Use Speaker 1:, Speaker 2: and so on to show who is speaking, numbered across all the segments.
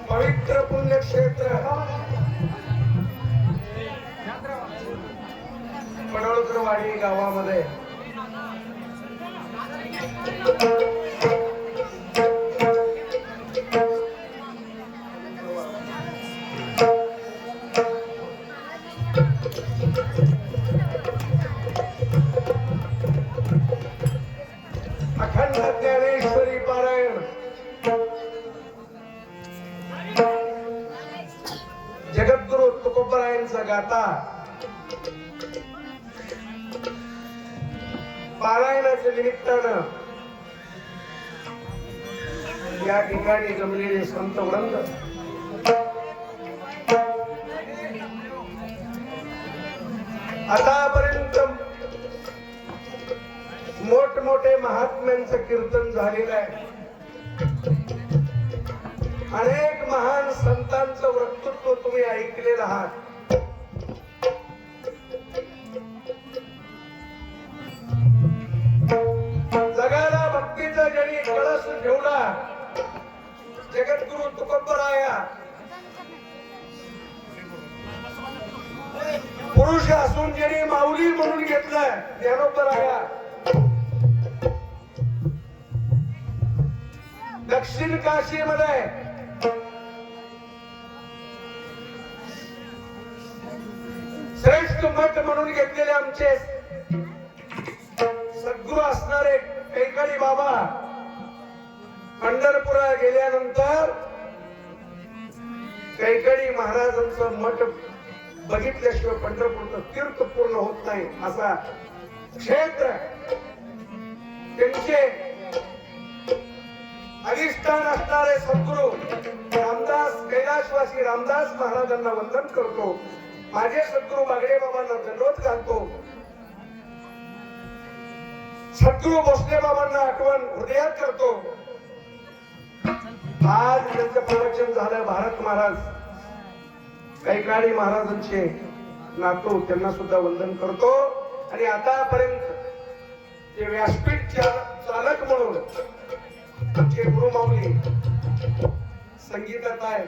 Speaker 1: पवित्र पुण्यक्षेत्र पडळकरवाडी गावामध्ये अखंड ज्ञानेश्वरी पारायण जगद्गुरु तुकोबरायांचा गाता पारायणाच्या निमित्तानं या ठिकाणी जमलेले संत वृंद आतापर्यंत मोठमोठे महात्म्यांचं कीर्तन झालेलं आहे. अनेक महान संतांचं वक्तृत्व तुम्ही ऐकलेलं आहात. जगाला भक्तीचा ज्यांनी कळस ठेवला जगद्गुरु तुकोबराया पुरुष असून ज्यांनी माऊली म्हणून घेतलाय ज्ञानोबराया दक्षिण काशी मध्ये श्रेष्ठ मठ म्हणून घेतलेले आमचे सद्गुरू असणारे कैकाडी बाबा पंढरपुरा गेल्यानंतर कैकाडी महाराजांचं मठ बघितल्याशिवाय पंढरपूरचं तीर्थ पूर्ण होत नाही असा क्षेत्र त्यांचे अधिष्ठान असणारे सद्गुरू रामदास कैलाशवासी रामदास महाराजांना वंदन करतो. माझे सद्गुरू बागडे बाबांना दंडवत घालतो. सद्गुरू भोसले बाबांना आठवण हृदयात करतो. आज त्यांचं प्रवचन झालं. भारत महाराज कैकाडी महाराजांचे नातू त्यांना सुद्धा वंदन करतो. आणि आतापर्यंत ते व्यासपीठ चालक म्हणून आमचे गुरु माऊली संगीतात आहे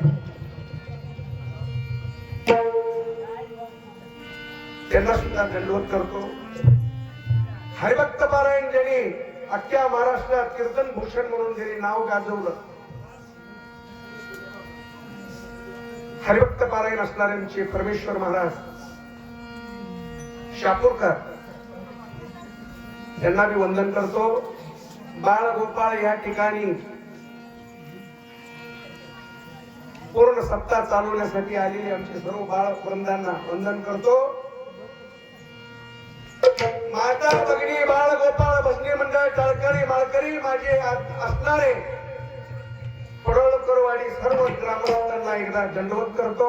Speaker 1: त्यांना सुद्धा दंडवत करतो. हरिभक्त पारायण ज्यांनी अख्ख्या महाराष्ट्रात कीर्तन भूषण म्हणून ज्यांनी नाव गाजवलं हरिभक्त पारायण असणाऱ्यांचे परमेश्वर महाराज शापूरकर त्यांना मी वंदन करतो. बाळ गोपाळ या ठिकाणी पूर्ण सप्ताह चालवण्यासाठी आलेले आमचे सर्व बाळ वृंदांना वंदन करतो. माता भगिनी बाळ गोपाळ भजनी मंडळ टाळकरी माळकरी माझे असणारे पडळकरवाडी सर्व ग्रामस्थांना एकदा दंडवत करतो.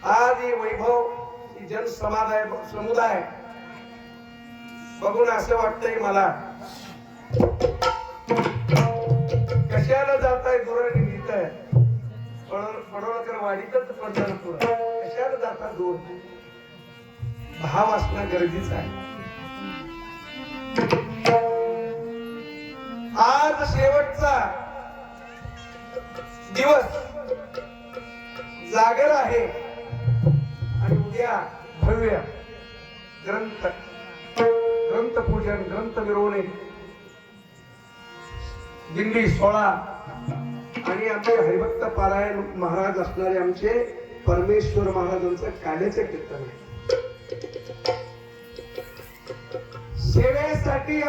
Speaker 1: आज ही वैभव ही जन समुदाय बघून असं वाटतंय मला कशाला जाताय दुराणी इथं पडळकर वाडीतच पंढरपूर कशाला जाता दूर भाव असणं गरजेचं आहे. आज शेवटचा दिवस जागर आहे आणि उद्या भव्य ग्रंथ पूजन, ग्रंथ मिरवणे, दिंडी सोहळा आणि आमचे हरिभक्त पारायण महाराज असणारे आमचे परमेश्वर महाराजांचं काल्याचे कीर्तन आहे. सेवेसाठी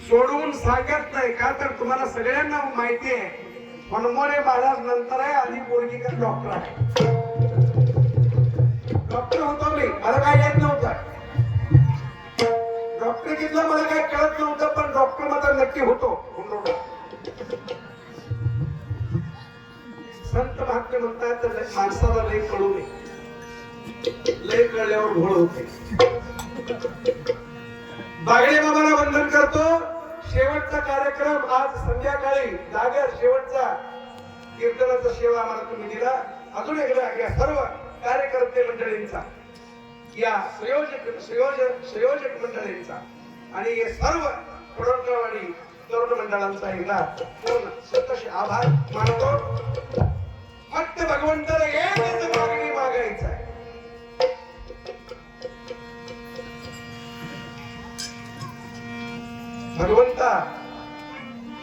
Speaker 1: सोडून सांगत नाही का तर तुम्हाला सगळ्यांना माहिती आहे मनमोरे महाराज नंतर आहे, आधी पोरगीकर डॉक्टर आहे. डॉक्टर होतो मी, मला काय येत नव्हतं. डॉक्टरीतलं मला काय कळत नव्हतं, पण डॉक्टर मात्र नक्की होतो. संत महात्मे म्हणतात माणसाला लय कळू नये, लय कळल्यावर घोळ होते. बागडे बाबाला वंदन करतो. शेवटचा कार्यक्रम आज संध्याकाळी जागर शेवटचा कीर्तनाचा सेवा आम्हाला तुम्ही दिला. अजून एकदा या सर्व कार्यकर्ते मंडळींचा, या संयोजक मंडळींचा आणि हे सर्व कडोटवाडी तरुण मंडळांचा एकदा पूर्ण स्वतःशी आभार मानतो. फक्त भगवंताला एकच मागणी मागायचं आहे. भगवंता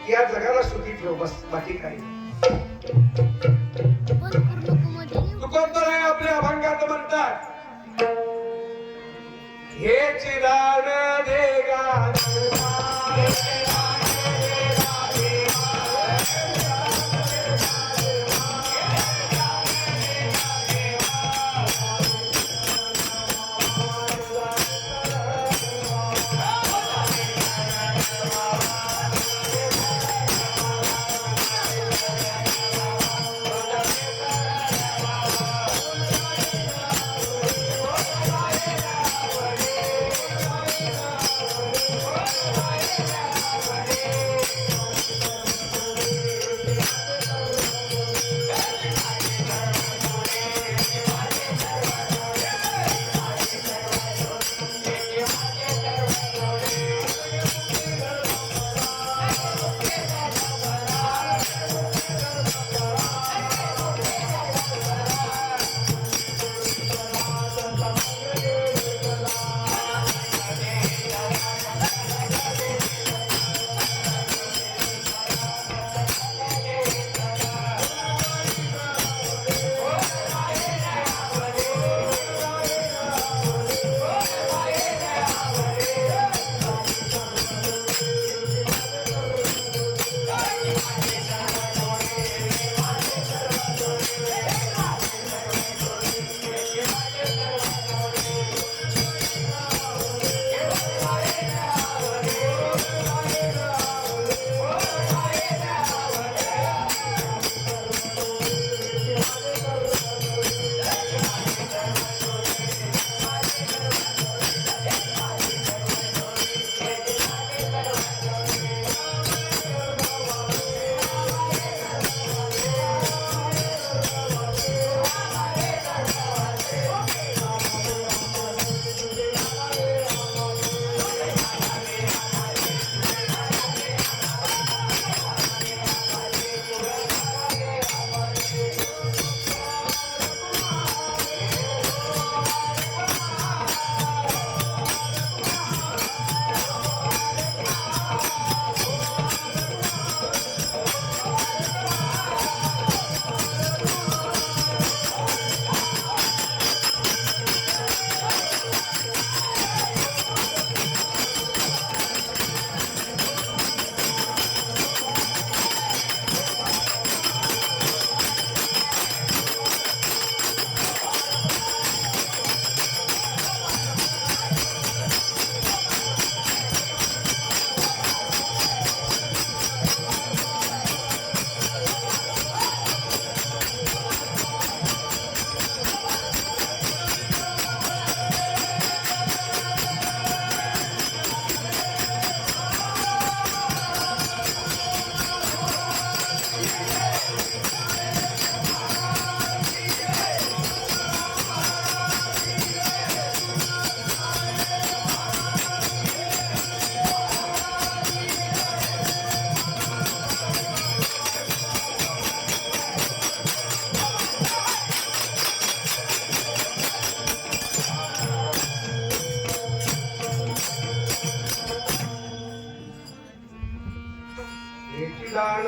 Speaker 1: या जगाला सुखी ठेव, बस बाकी काही. तुकोत्तर आपल्या अभंगात म्हणतात हे चिराण देगा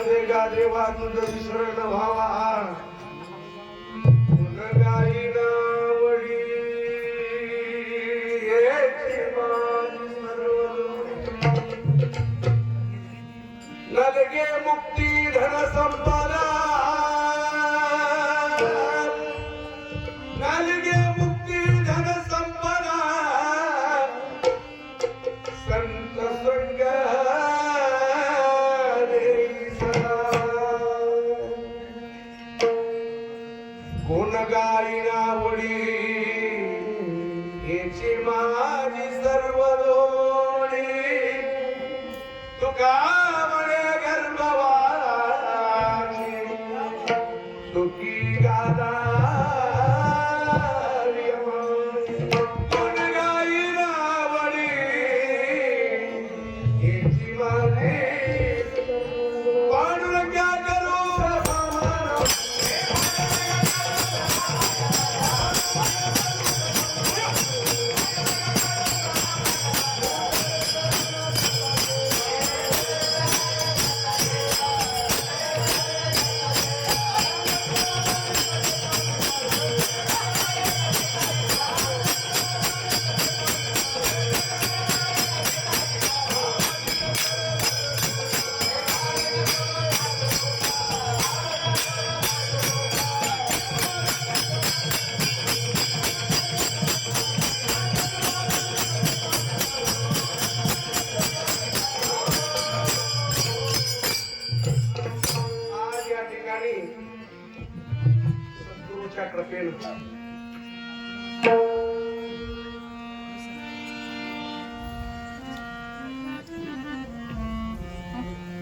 Speaker 1: दे गा देवा तुझं विसरण व्हावा गाईन वडी नलगे मुक्ती धन संपदा नलगे मुक्ती धन संपदा संत संग गुण गाईना वडी हेची माझी सर्व लोणी तुका म्हणे गर्भवाची तुकी गादा गुण गाईना वडी हेची माझी पांडुरंगा करू सद्गुरूच्या कृपेने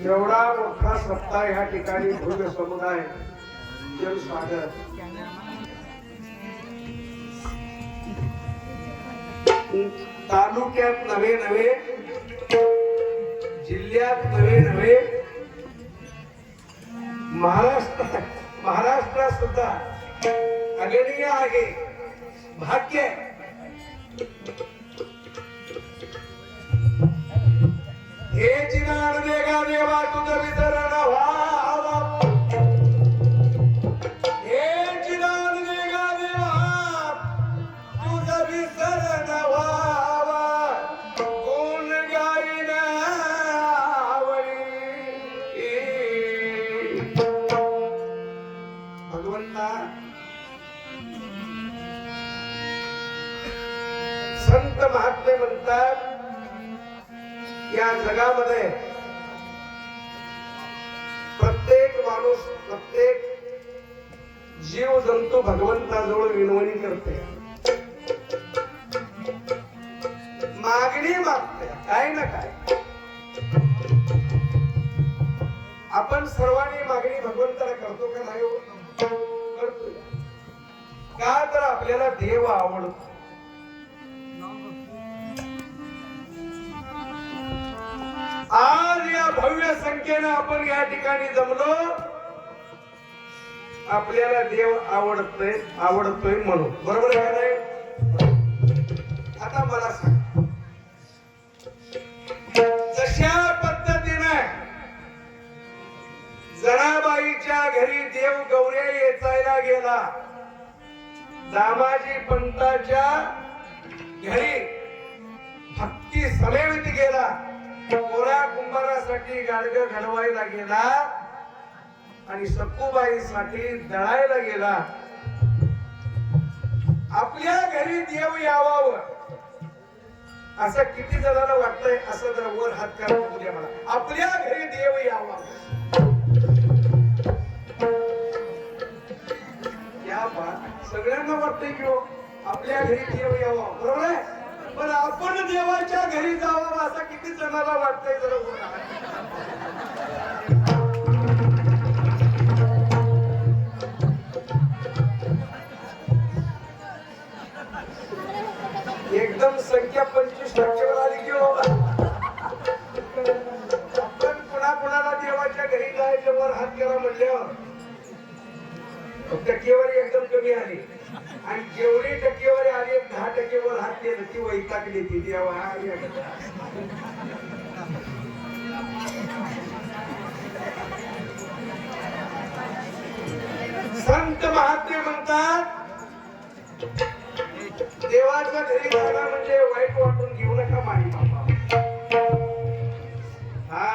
Speaker 1: एवढा मोठा सप्ताह ह्या ठिकाणी भव्य समुदाय जनसागर तालुक्यात नवे नवे जिल्ह्यात नवे नवे महाराष्ट्रात सुद्धा अगणीय आहे भाग्य हे जिनान देगा देवा तुझं वितरण व्हावा हे जिनान देगा देवा तुझं वितरण व्हावा कोण गाईन भगवंता संत महात्मे म्हणतात या जगामध्ये प्रत्येक माणूस प्रत्येक जीव जंतू भगवंताजवळ विनवणी करते मागणी मागते काय ना काय आपण सर्वांनी मागणी भगवंताला करतो का नाही करतो का तर आपल्याला देव आवडतो आज या भव्य संख्येनं आपण या ठिकाणी जमलो आपल्याला देव आवडतोय म्हणून बरोबर आहे नाही आता मला सांग जशा पद्धतीने जनाबाईच्या घरी देव गौऱ्या येचायला गेला दामाजी पंताच्या घरी भक्ती समेवित गेला कोरा कुंभारासाठी गाडग घडवायला गेला आणि सखूबाईसाठी दळायला गेला आपल्या घरी देव यावावं असं किती जणांना वाटतंय असं जर वर हात करा उद्या मला आपल्या घरी देव यावा या बात सगळ्यांना वाटतंय की आपल्या घरी देव यावा बरोबर आहे पण आपण देवाच्या घरी जावं असं किती जणांना वाटतंय जरा एकदम संख्या 25% आली की आपण कुणाला देवाच्या घरी जायचं वर हात करा म्हणल्यावर टक्केवारी एकदम कमी आली आणि जेवढी टक्केवारी आली 10% वर हात केलं ती वैतागली ती देवा संत महात्मे म्हणतात देवाच्या घरी जाणं म्हणजे वाईट वाटून घेऊ नका माई बाबा. हा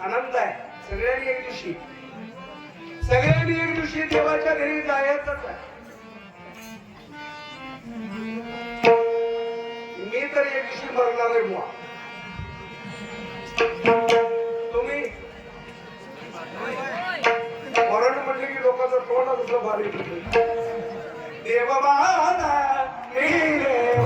Speaker 1: आनंद आहे. सगळ्यांनी एक दिवशी देवाच्या घरी जायचंच आहे. मी तर एक दिवशी मरणार आहे बुवा. तुम्ही मरण म्हणले की लोकांचं तोंड दुसरं बारीक देव माझा मी देव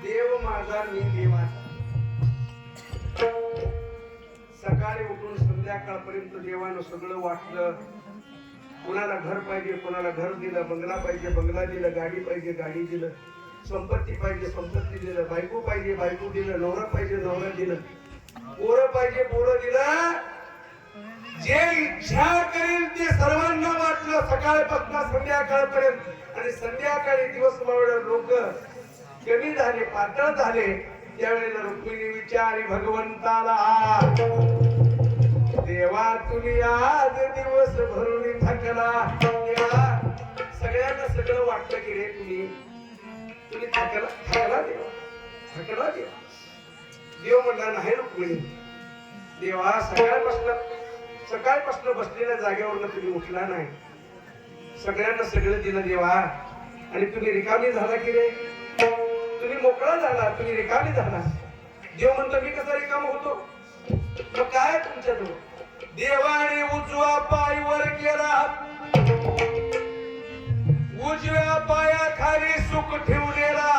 Speaker 1: देव माझा मी देवाचा. सकाळी उठून संध्याकाळपर्यंत देवानं सगळं वाटलं. कोणाला घर पाहिजे कोणाला घर दिलं, बंगला पाहिजे बंगला दिलं, गाडी पाहिजे गाडी दिलं, संपत्ती पाहिजे संपत्ती दिलं, बायको पाहिजे बायको दिलं, नवरा पाहिजे नवरा दिलं, पोरं पाहिजे पोरं दिलं. जे इच्छा करेल ते सर्वांना वाटलं सकाळपासून संध्याकाळपर्यंत. आणि संध्याकाळी दिवस लोक कमी झाले पातळ झाले त्यावेळेला रुक्मिणी विचारी भगवंताला देवा तुम्ही आज दिवस भरून थकला. देवा सगळ्यांना सगळं वाटलं की रे तुम्ही थकला देवा. देव म्हणला नाही रुक्मिणी. देवा सकाळपासून बसलेल्या जागेवरनं तुम्ही उठला नाही. सगळ्यांना सगळं दिलं देवा आणि तुम्ही रिकामी झाला की रे. तुम्ही मोकळा झाला तुम्ही रिकामी झाला. देव म्हणतो मी कसा रिकाम होतो. मग काय तुमच्याजवळ. देवाने उजवा पाय वर केला, उजव्या पायाखाली सुख ठेवलेला.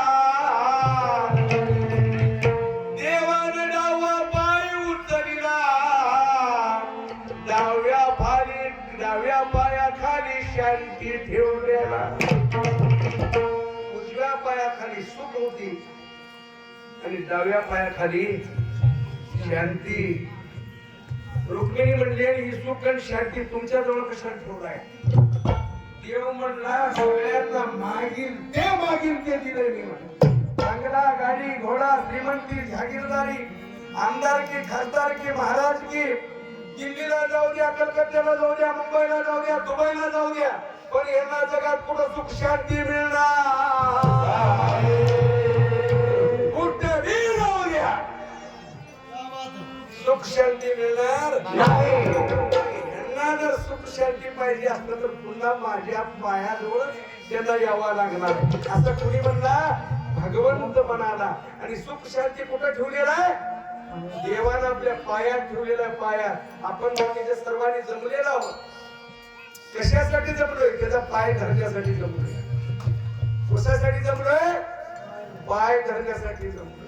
Speaker 1: देवाने डावा पाय उचलला, डाव्या पायाखाली शांती ठेवलेला. उजव्या पायाखाली सुख होती आणि डाव्या पायाखाली शांती. रुक्मिणी म्हणली ही सुख आणि शांती तुमच्या जवळ कशाला ठेवलाय. देव म्हणला सगळ्यांना मागील ते दिलंय मी. बंगला गाडी घोडा श्रीमंती जागीरदारी आमदारकी खासदारकी महाराजकी दिल्लीला जाऊ द्या कलकत्त्याला जाऊ द्या मुंबईला जाऊ द्या दुबईला जाऊ द्या पण यांना जगात कुठं सुख शांती मिळणार. कुठेही जाऊ द्या सुख शांती मिळणार नाही. यांना जर सुख शांती पाहिजे असलं तर पुन्हा माझ्या पायाजवळ त्यांना यावं लागणार. असं कुणी म्हणला भगवंत म्हणाला. आणि सुख शांती कुठं ठेवलेला आहे. देवानं आपल्या पायात ठेवलेला पाया. आपण बाकीच्या सर्वांनी जमलेला आहोत. कशासाठी जमलोय त्याचा पाय धरण्यासाठी जमलोय. कशासाठी जमलोय पाय धरण्यासाठी जमलोय.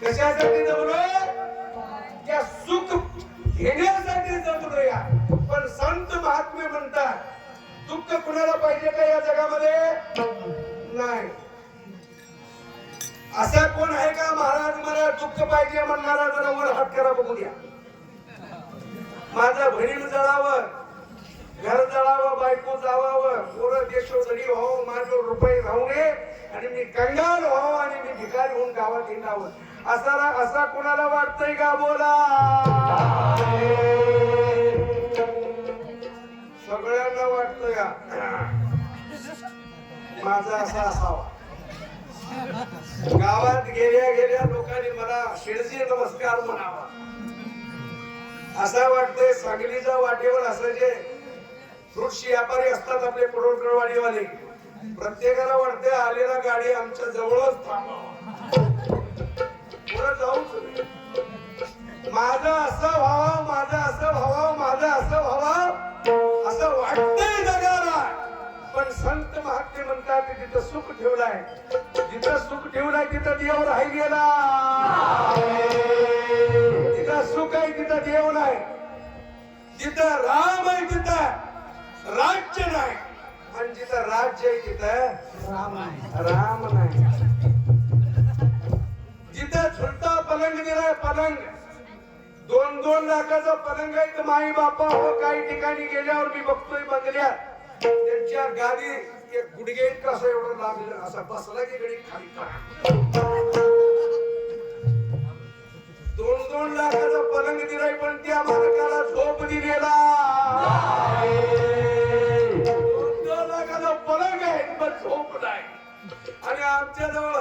Speaker 1: कशासाठी जमलोय त्या सुख घेण्यासाठी जमलोय. पण संत महात्मे म्हणतात दुःख कुणाला पाहिजे का या जगामध्ये नाही. असा कोण आहे का महाराज मला दुःख पाहिजे म्हणणारा. जरा वर हात करा बघूया. माझं बहीण जळावं घर जळावं बायको जावावं पोरं देशोधडी व्हावं माझं रुपये राहू नये आणि मी कंगाल व्हावं आणि मी भिकारी होऊन गावात हिंडावं असा कोणाला वाटतंय का बोला. सगळ्यांना वाटतं या माझा असा असावा. गावात गेल्या लोकांनी मला शिरजी नमस्कार म्हणावा असं वाटतंय. सांगलीच्या वाटेवर असायचे फ्रूटची व्यापारी असतात आपले पडोळकरवाडीवाले. प्रत्येकाला वाटते आलेला गाडी आमच्या जवळच थांबावा पुढे जाऊच. माझं असं व्हावं माझं असं व्हावं माझं असं व्हावं असं वाटतंय जगाला. पण संत महात्मे म्हणतात जिथं सुख ठेवलाय, जिथं सुख ठेवलाय तिथं देव राहिलेला. जिथं सुख आहे तिथं देव नाही, जिथं राम आहे तिथं राज्य नाही, आणि जिथं राज्य आहे तिथं राम नाही. जिथं झुलता पलंग दिलाय, पलंग 2-2 लाखाचा पलंग आहे. तर माई बापा हो, काही ठिकाणी गेल्यावर मी बघतोय बंगल्यात त्यांच्या गादी एक गुडघे कसं एवढं लागलं, असा बसला की गडी खाली करा. 2-2 लाखाचा पलंग दिलाय, पण त्या मालकाला झोप दिलेला. 2-2 लाखाचा पलंग आहे पण झोप नाही. आणि आमच्या जवळ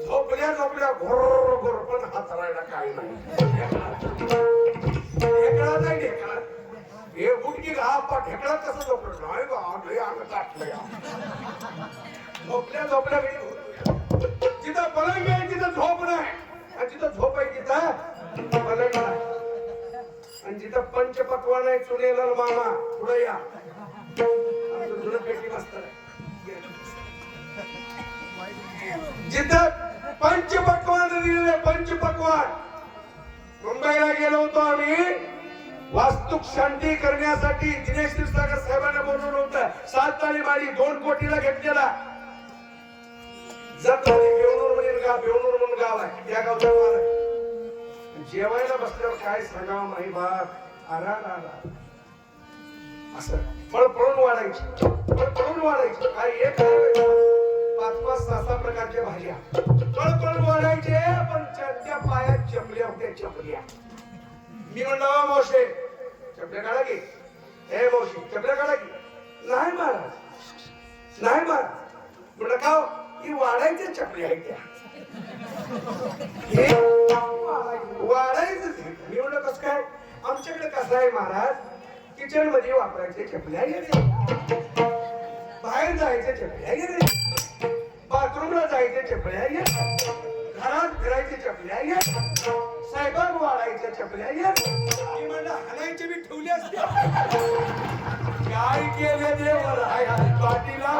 Speaker 1: झोपल्या घोर घोर पण हातरायला काही नाही. ढेकळा नाही, ढेकळा हे गुडकी घा ढेकळा कसं झोपलं नाही बा, अंग टाकलं. झोपल्या जिथं पलंग आहे तिथं झोप नाही, आणि जिथं झोप आहे तिथं पलंग नाही. आणि जिथं पंचपक्वान आहे, चुनेला मामा पुढे या, आमचं जुनं पेटी मस्त आहे. जिथं पंचपक्वान दिलेले, पंचपक्वान. मुंबईला गेलो होतो आम्ही वास्तुक शांती करण्यासाठी. दिनेश क्षीरसागर साहेबांना बोलवलं होतं. 7 ताळीमाळी 2 कोटीला घेतलेला. बेवनूर म्हणून गाव आहे, त्या गावचा माल आहे. जेवायला बसल्यावर काय सांगावं माही बाप, आरा असं पळपळून वाढायची. काय एक 5-5, 6-6 प्रकारच्या भाज्या पळपळून वाढायचे, पण त्या पायात चपल्या होत्या, चपल्या. मी म्हणलं मावशे चपल्या काढा की, हे मावशी चपल्या काढा की. नाही महाराज, नाही महाराज. म्हणलं का ही वाढायच्या चपल्या आहेत त्या, वाढायचं. मी म्हणलं कसं काय? आमच्याकडे कसं आहे महाराज, किचन मध्ये वापरायचे चपल्या गेले, बाहेर जायचे चपल्या गेले, बाथरूमला जायचे चपल्या गेले, घरात फिरायचे चपल्या गेले, साहेबाग वाढायच्या चपल्या गेले. मी म्हणलं हाणायचे बी ठेवले असते. काय केले देव पाटीला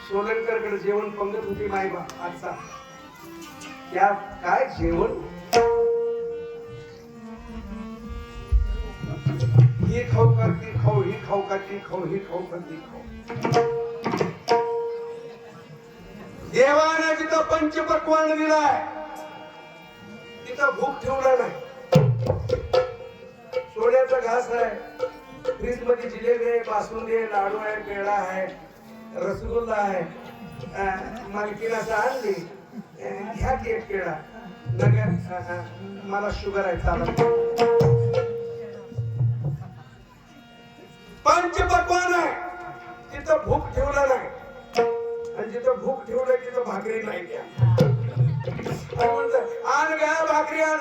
Speaker 1: सोलंकरकडे जेवण पंगत होती मायबा आजचा. त्या काय जेवण, ही खाऊ का ती खाऊ, ही खाऊ का ती खाऊ, ही खाऊ का ती खाऊ. देवाने जिथं पंचपक्वान दिलाय तिथं भूक ठेवला नाही. सोन्याचा घास आहे, फ्रीज मध्ये जिलेबी आहे, बासुंदी आहे, लाडू आहे, पेढा आहे, रसगुल्ला आहे. मालकीनाचा आणली घ्या की एक पेढा, नगर मला शुगर आहे चालत. पंचपक्वान आहे तिथं भूक ठेवला नाही, आणि जिथं भूक ठेवलं तिथं भाकरी नाही द्या. आण घ्या भाकरी, आण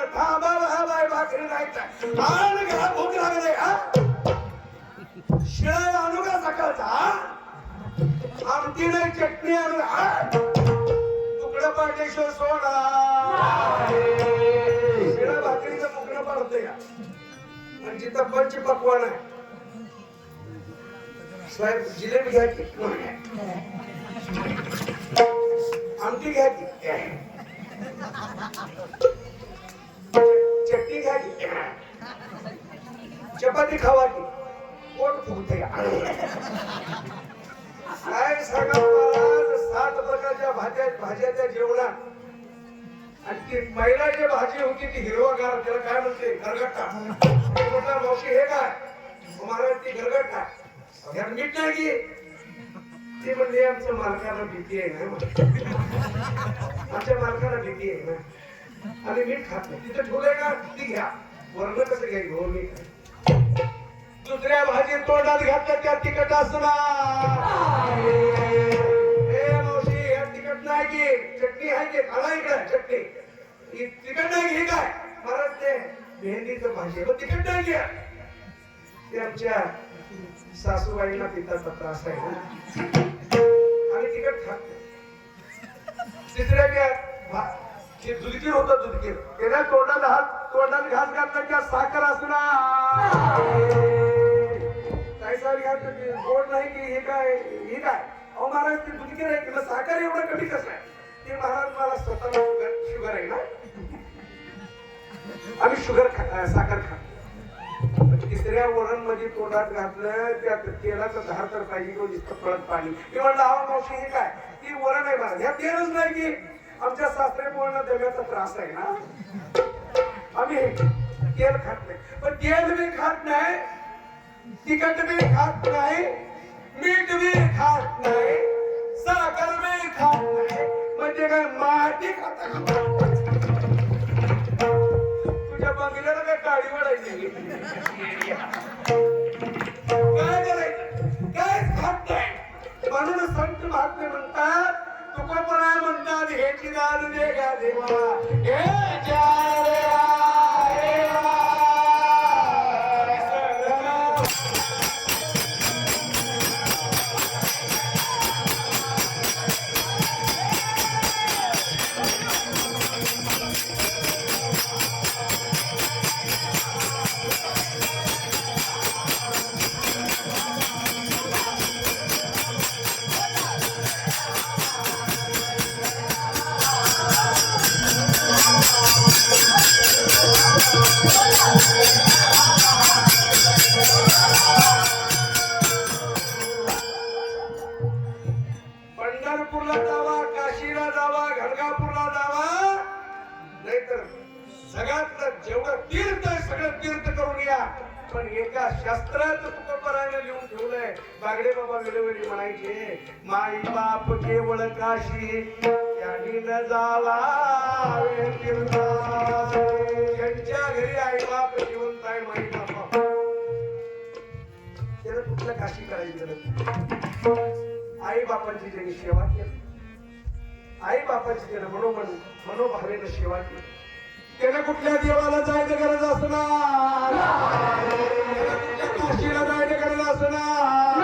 Speaker 1: भाकरी नाही, आण घ्या भूक लागले. शिळा आणू का सकाळचा, आमटी नाही चटणी आणू, तुकडं पाठेश्वर सोडा. शिळा भाकरीचं तुकडं पाडतोय. आणि जिथं पंचपक्वान आहे, साहेब जिलेबी घ्या की, आमटी घ्या की, चटणी घ्या की, चपाती खावा की, पोट फुगते. काय सांगा महाराज, 7 प्रकारच्या भाज्याच्या जेवणात. आणि ती पहिला जी भाजी होती ती हिरवागार, त्याला काय म्हणते, गरगट्टा. म्हटलं मावशी हे काय, महाराज ती गरगट्टा, यात मीठ नाही की. ती म्हणजे आमच्या मालकाला भीती आहे ना, आमच्या मालकाला भीती आहे ना. आणि मीठ खात नाही. तिथे ठेवलंय ना ती घ्या. वरण कसं घ्यायचं हो मीठ. दुसऱ्या भाजीत तोंडात घातलं त्या तिखट असणार. ए मावशी या तिखट नाही की चटणी आहे की खाला इकडे चटणी. ही तिखट नाही घे काय महाराज ते भेंडीचं भाजी मग तिखट नाही घ्या. ते आमच्या सासूबाईंना पित्ताचा त्रास आहे ना आणि तिखट खात नाही. तिसऱ्या ते झुलकीर होता झुलकीर त्याला तोंडात घास घातला की साखर असणार. काही सारी घातलं गोड नाही की हे काय अहो महाराज ते झुलकीर आहे की साखर एवढं कमी कसं आहे. ते महाराज मला स्वतःला शुगर आहे ना आम्ही साखर खातो. तिसऱ्या वरण मध्ये तोंडात घातलं त्या तेलाचं धार तर पाहिजे तो नुसतं पळत पाणी. मी म्हणलं अहो मावशी हे काय ती वरण आहे महाराज ह्या तेलच नाही की आमच्या सासरे पोरांना दम्याचा त्रास आहे ना आम्ही तेल खात नाही. पण तेल बी खात नाही तिखट बी खात नाही मीठ बी खात नाही साखर बी खात नाही म्हणजे काय माती खाता. तुझ्या बंगल्याला काय काळी वाढायची काय करायचं काय खात नाही. म्हणून संत महात्मे म्हणतात तुकोपराय म्हणतात हे चिदान दे गा देवा हे चार पंढरपूरला जावा काशीला जावा गणगापूरला जावा नाहीतर जगातलं जेवढं तीर्थ आहे सगळं तीर्थ करून या. पण एका शास्त्रात तुकोबरायनं लिहून ठेवलंय बागडे बाबा वेळोवेळी म्हणायचे माई बाप केवळ काशी त्यांनी न जावा त्यांच्या घरी आई बाप जिवंत आहे माई बापा त्याला कुठलं काशी करायची गरज. आई बापांची ज्यांनी सेवा केली आई बापाची त्यानं मनोभावेनं सेवा केली त्याने कुठल्या देवाला जायचं गरज असणार काशीला जायचं गरज असणार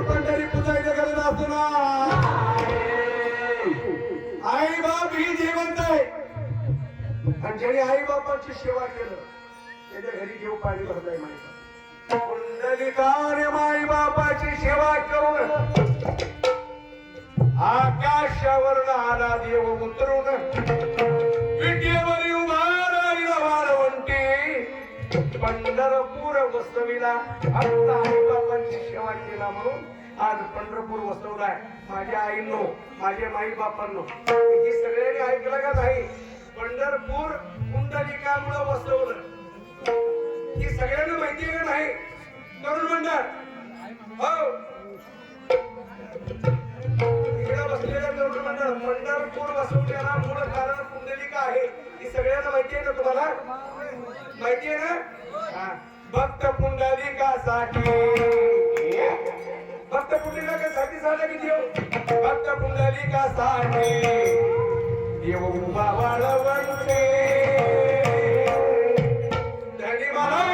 Speaker 1: पंढरी पुजायचं गरज असणार. आई बाप ही जिवंत आहे आणि ज्याने आई बापाची सेवा केलं त्याच्या घरी देव पाणी भरलाय माहिती. पुंडलिकाने माई बापाची सेवा करून आकाशावर आला देव उतरून विटेवर उभा राहिला वाळवंटी पंढरपूर वसविला. आता आई बापांची सेवा केला म्हणून आज पंढरपूर वसवलाय. माझ्या आईंनो माझ्या माई बापांनो ही सगळ्यांनी ऐकलं का नाही. पंढरपूर पुंडलिकामुळे वसवलं ही सगळ्यांना माहिती आहे का नाही. तरुण मंडळ हो इकडे बसलेल्या तरुण मंडळ पंढरपूर वसवल्याला मूळ कारण पुंडलिका आहे ही सगळ्यांना माहिती आहे ना तुम्हाला माहिती आहे ना. भक्त पुंडलिकासाठी भक्त पुंडलिकासाठी झालं की देव भक्त पुंडलिकासाठी देव उभा वाळवंटे धनी महाराज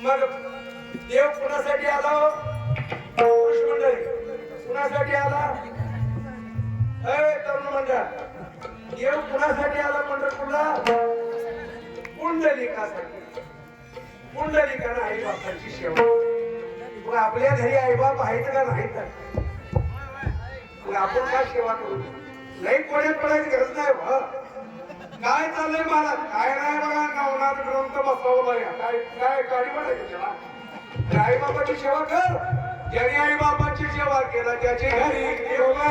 Speaker 1: मग देव कुणासाठी आला पुरुष मंडळी कुणासाठी आला तरुण मंडळ देव कुणासाठी आला पंढरपूरला पुंडलिकासाठी. पुंडलिकानं आई बापांची सेवा. मग आपल्या घरी आई बाप आहेत का नाहीत मग आपण काय सेवा करू? लई कोड्यात पडायची गरज नाही हो. काय चाललंय मला काय नाही बघा नवनाथ ग्रंथ बसवला काय काय गाडी पडायची त्याला. आई बाबाची सेवा कर. ज्याने आई बाबाची सेवा केला त्याची घरी देवला.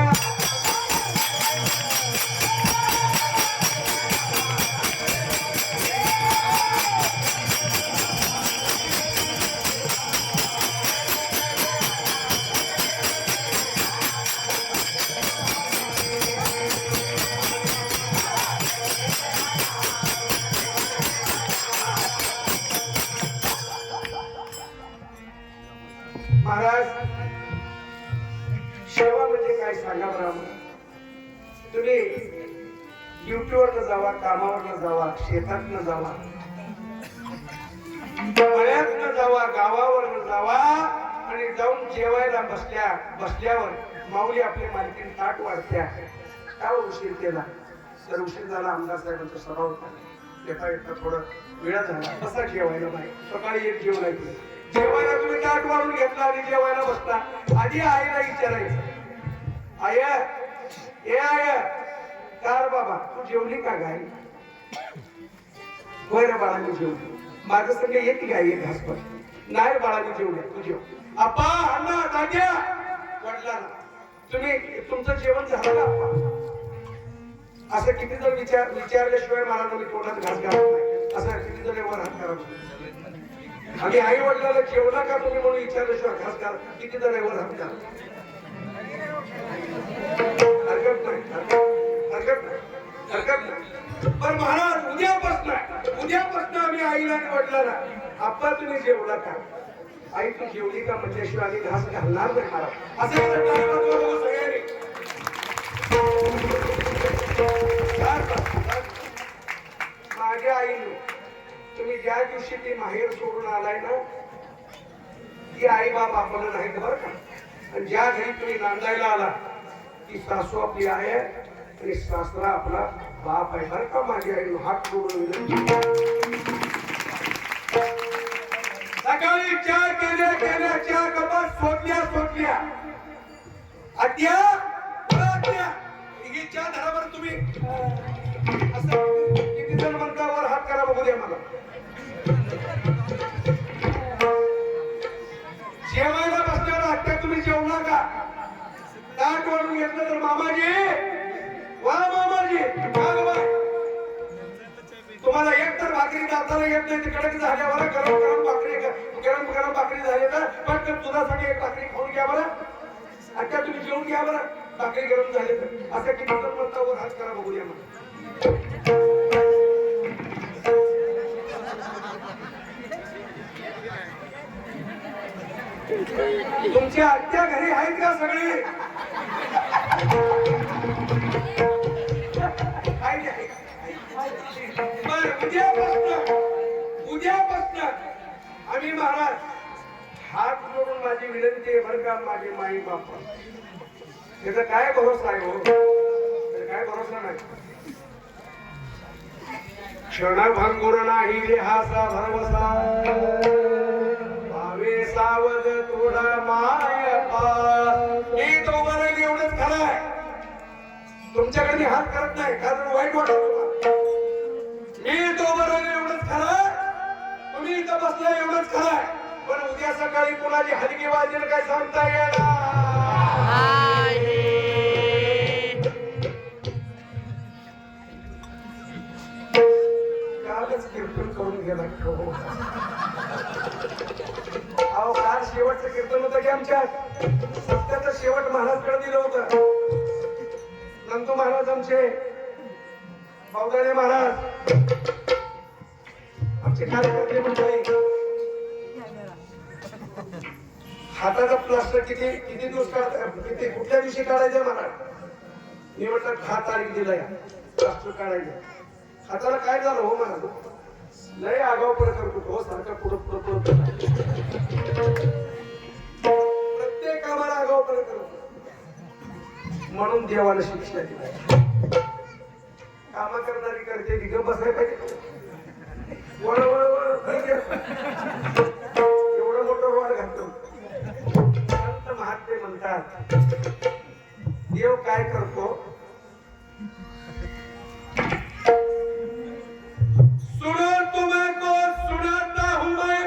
Speaker 1: महाराज सेवा म्हणजे काय सांगा बरं आम्हाला. तुम्ही ड्युटीवर न जावा, कामावर न जावा, शेतात न जावा, मळ्यात न जावा, गावावर न जावा आणि जाऊन जेवायला बसल्यावर माऊली आपली मालकीन ताट वाढत्या. का उशीर केला? तर उशीर झाला आमदार साहेबांचा सभा होता. येता येता थोडं वेळ झाला. कसा जेवायला नाही? सकाळी एक जेवण ऐकलं. जेवायला तुम्ही ताट वाढून घेतला आणि जेवायला बसता. आधी आईला विचारायचं, आय ए आय कार बाबा तू जेवली का गाय? होय रे बाळा मी जेवली. माझं सगळं येते गाय एक घासभर. नाही बाळा मी जेवले. तू जेव. आप्पा अण्णा तात्या वडिलांना तुम्ही तुमचं जेवण झालं का आप्पा? असं किती जण विचारल्याशिवाय महाराजांनी तोंडात घास घालत नाही. असं किती जण वर हात करत. आणि आई वडिलांना जेवला का तुम्ही म्हणून विचारल्याशिवाय घास घाल. किती जण वर हात घालत. हरकत नाही, हरकत नाही, हरकत नाही. पण महाराज उद्यापासून आम्ही आईला आणि वडिलांना आप्पा तुम्ही जेवला का? आई तू जेवली का म्हणल्याशिवाय आम्ही घास घालणार नाही महाराज. असं सगळ्यांनी माझ्या आईने तुम्ही ज्या दिवशी ती माहेर सोडून आलाय ना ती आई बाप आपलं नाहीत बरं का. आणि ज्या घरी तुम्ही नांदायला आला ती सासू आपली आहे आणि सासरा आपला बाप आहे बरं का. माझ्या आईने हात सोडून सकाळी चहा केल्या चहा कपात सोडल्या आत्या ही चहा धरावर तुम्ही असं किती जण म्हणता वर हात करा बघू द्या मला. जेवायला बसल्यावर आत्या तुम्ही जेवला का? ताट वाढून घेतलं तर मामाजी वा मामाजी तुम्हाला एक तर भाकरी जाताना येत नाही. कडक झाल्यावर गरम भाकरी झाली तर पण दुधासाठी एक भाकरी खाऊन घ्या बरं. आत्या तुम्ही जेवून घ्या बरं. भाकरी गरम झाली तर असं किती जण म्हणता वर हात करा बघूया मला. तुमची आत्या घरी आहेत का सगळी? उद्यापासून आम्ही महाराज हात जोडून माझी विनंती आहे बरं का. माझे माई बापा त्याचा काय भरोसा आहे हो? काय भरोसा नाही. क्षणभंगुर नाही देहाचा भरवसा भावे सावध थोडा माय मी तो बरं एवढंच खरं आहे. तुमच्याकडे मी हात करत नाही कारण वाईट वाटत. मी तो बरं एवढंच खरं. तुम्ही इथं बसला एवढंच खरं आहे. पण उद्या सकाळी कुणाची हलकी वाजेल काय सांगता येणार. कालच कीर्तन करून गेला. अहो काल शेवटचं कीर्तन होतं की आमच्यात. सत्याचं शेवट महाराजकडे दिलं होतं. नंदू महाराज आमचे पावदाणे महाराज आमचे कार्यकर्ते म्हणजे हाताचा प्लास्टर किती दिवस किती कुठल्या दिवशी काढायचं मला. मी म्हटलं 10 तारीख दिलाय प्लास्टर काढायचं. हाताला काय झालं हो मला लय आगाव करतो हो सारखा पुढं प्रत्येक कामाला आगाव करतो. म्हणून देवाला शिक्षा दिली. काम करणारी करते ती गप बसायला पाहिजे. एवढं मोठं रोड घालतो. संत महात्मे म्हणतात देव काय करतो, सुनो तुमको सुनाता हूं मैं,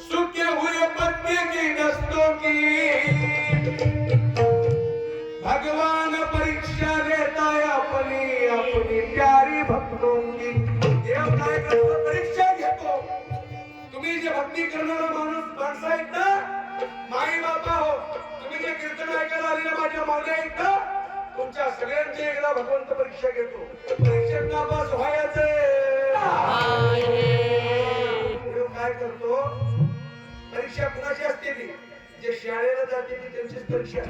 Speaker 1: सूखे हुए पत्ते की दस्तों की भगवान परीक्षा लेता है अपनी अपनी प्यारी भक्तों की. देव काय करतो, परीक्षा घेतो. तुम्ही जे भक्ती करणारा माणूस आहेत ना, माई बाबा हो, तुम्ही जे कीर्तन ऐकायला आलेले माझ्या मागे आहेत ना, तुमच्या सगळ्यांची एकदा भगवंत परीक्षा घेतो. परीक्षेत नापास व्हायचे. देव काय करतो, परीक्षा कुणाची असते ती, जे शाळेला जाते ती त्यांचीच परीक्षा.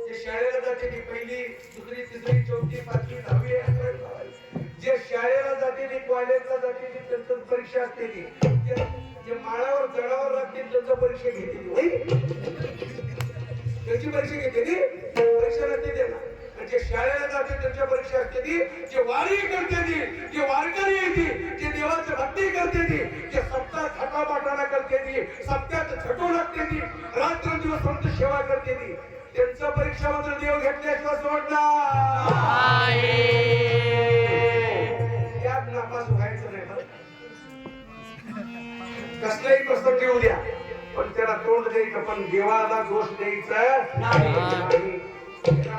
Speaker 1: जे शाळेला जाते ती पहिली दुसरी तिसरी चौथी पाचवी दहावी 11वी, जे शाळेला जाते ती कॉलेजला जाते ती त्यांची परीक्षा असते ती. जे माळावर चढावर लागतील त्यांची परीक्षा घेते, त्यांची परीक्षा घेते ती, परीक्षा नसते त्यांना. जे शाळेला जाते त्यांच्या परीक्षा असते ती, जे वारी करते ती, जे वारकरी येते, जे देवाची भक्ती करते ती, जे सप्ताह थाटामाटाला करते ती, सप्त्यात झटू लागते ती, रात्रंदिवस संत सेवा करते ती, त्यांचं परीक्षा मात्र देव घेतल्याशिवाय सोडणार. यात नापास व्हायचं नाही. कसलाही प्रसंग येऊ द्या, पण त्याला तोंड द्यायचं, पण देवाला दोष द्यायचा नाही.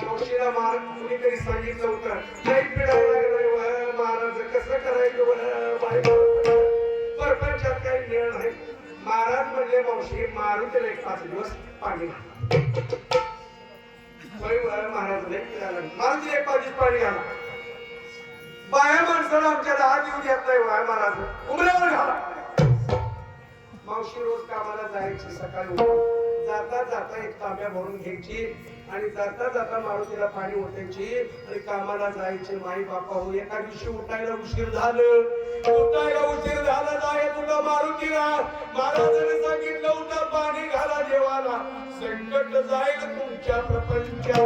Speaker 1: मावशीला मार कुणीतरी सांगितलं होतं, लई पिडायला लागलाय महाराज, कसं करायचं परपंचात काही मिळत नाही. महाराज म्हणले, मावशी मारू त्याला एक 5 दिवस पाणी महाराज मारू तिला 1 5 दिवस पाणी घाला. बाया माणसाला आमच्या 10 दिवस येत नाही. महाराज उमऱ्यावर घाला. मावशी रोज कामाला जायची, सकाळी जाता जाता एक तांब्या भरून घ्यायची आणि जाता जाता मारुतीला पाणी ओतायची आणि कामाला जायचे. माई बापा हो, एका दिवशी उठायला उशीर झालं, जाय तुला मारुतीला. महाराजांनी सांगितलं, उठा पाणी घाला देवाला, संकट जाईल तुमच्या प्रपंचात.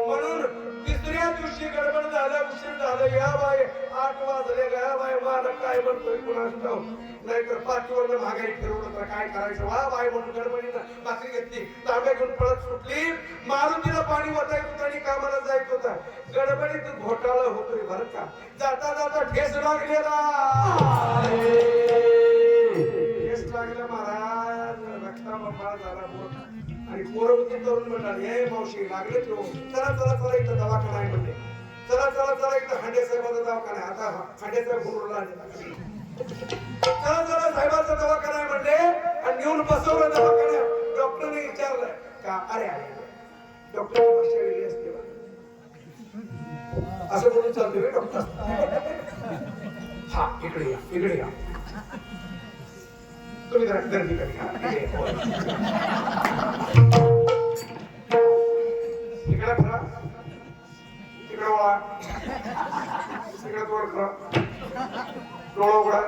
Speaker 1: म्हणून तिसऱ्या दिवशी गडबड झालं, उशीर झालं, या बाय 8 वाजले, गया बाय मला काय म्हणतोय कुणास ठाऊक, नाहीतर पाठीवर महागाई फिरवलं तर काय करायचं. वा बाय म्हणून गडबडीनं भाकरी घेतली, तांब्या घेऊन पळत सुटली. मारुतीला पाणी वाटायचं होतं आणि कामाला जायचं होता. गडबडीत घोटाळा होतोय बरं का. जाता जाता ठेस लागलेला, ठेस लागला महाराज, रक्ताबंबाळ झाला बोट. आणि पोरवती तरुण म्हणाले, हे मावशी लागले तो, चला चला चला इथं दवाखाना आहे म्हणते. चला चला चला इथं हांडे साहेबाचा दवाखाना आहे. आता हांडे साहेब बोलून आले, चला चला साहेबाचा दवाखाना आहे म्हणले आणि नेऊन बसवलं दवाखान्यात. डॉक्टरने विचारलं का, अरे डॉक्टरची भाषा वेगळी असते असं बोलून चालते रे डॉक्टर. हा इकडे या, इकडे या, तुम्ही जरा गर्दी करी. इकडे खरा, इकडे वळा, इकडे तोड खरा, डोळा उघडा,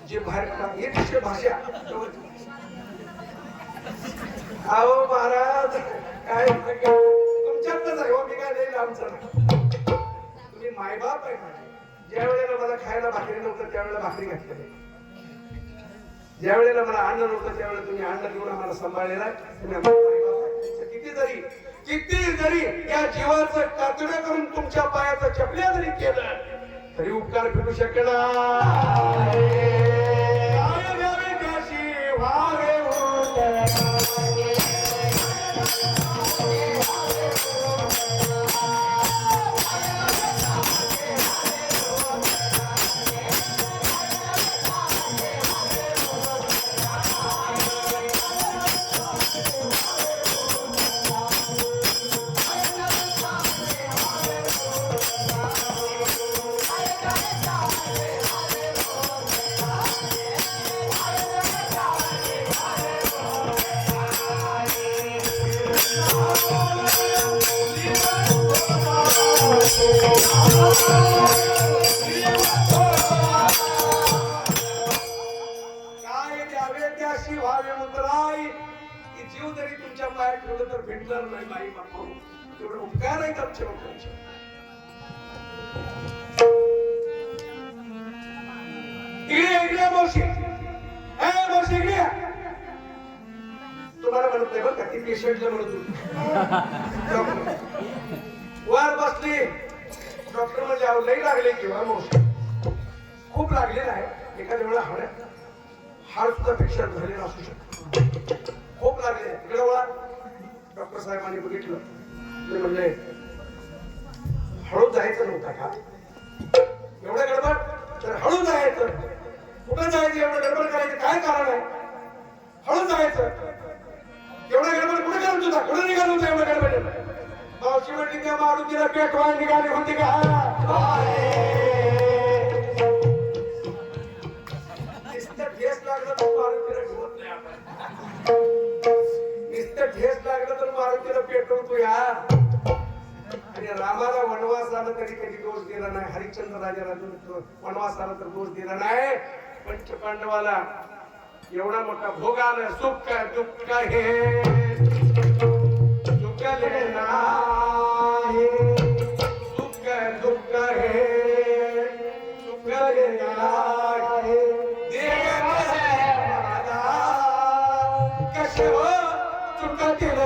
Speaker 1: जे बाहेर काढा, ही दुसरी भाषा. अहो महाराज काय तुमच्यातच आहे, मी काय नाही आमचं. तुम्ही मायबाप आहे माझे. ज्या वेळेला मला खायला भाकरी नव्हतं त्यावेळेला भाकरी घातलेली, ज्या वेळेला मला अन्न नव्हतं त्यावेळेला तुम्ही अन्न देऊन आम्हाला सांभाळलेला आहे. तुम्ही आम्हाला मायबाप आहे. किती जरी या जीवाचं कातडं करून तुमच्या पायाचं चपल्या जरी केलं तरी उपकार फिटू शकणार. काय द्यावे त्याशी व्हावे मुद्राई. की जीव जरी तुमच्या पायात ठेवलं तर भेटणार नाही माई बापू. एवढं उपकार आहेत आमच्या लोकांचे. इकडे मावशी, मावशी इकडे. तुम्हाला म्हणत नाही बघ का ती पेशंटला म्हणत होती वर बसली डॉक्टर म्हणजे अहो लई लागले किंवा मावशी खूप लागले नाही एखाद्या वेळेला हाड सुद्धा पेक्षा झालेला असू शकतो खूप लागले इकडे वळा डॉक्टर साहेबांनी बघितलं ते म्हणले हळू जायचं नव्हता का एवढं गडबड तर हळू जायचं कुठं जायचं एवढं गडबड करायचं काय कारण आहे हळू जायचं एवढं गडबड कुठे करत होता कुठे निघाल होता एवढं गडबड मावशी म्हटली त्या मारुतीला पेटवाय निघाली होती का ठेस लागलं तर मारुतीला ठेवत नाही आपण नुसतं ठेस लागलं तर मारुतीला पेटवतो या आणि रामाला वनवास आला तरी कधी दोष दिला नाही हरिश्चंद्र राजाला वनवास आला तर दोष दिला नाही पंचपांडवाला एवढा मोठा भोग आला सुख दुःख हे सुखले नाही सुख दुःख हे सुखले नाही कसे हो चुकतील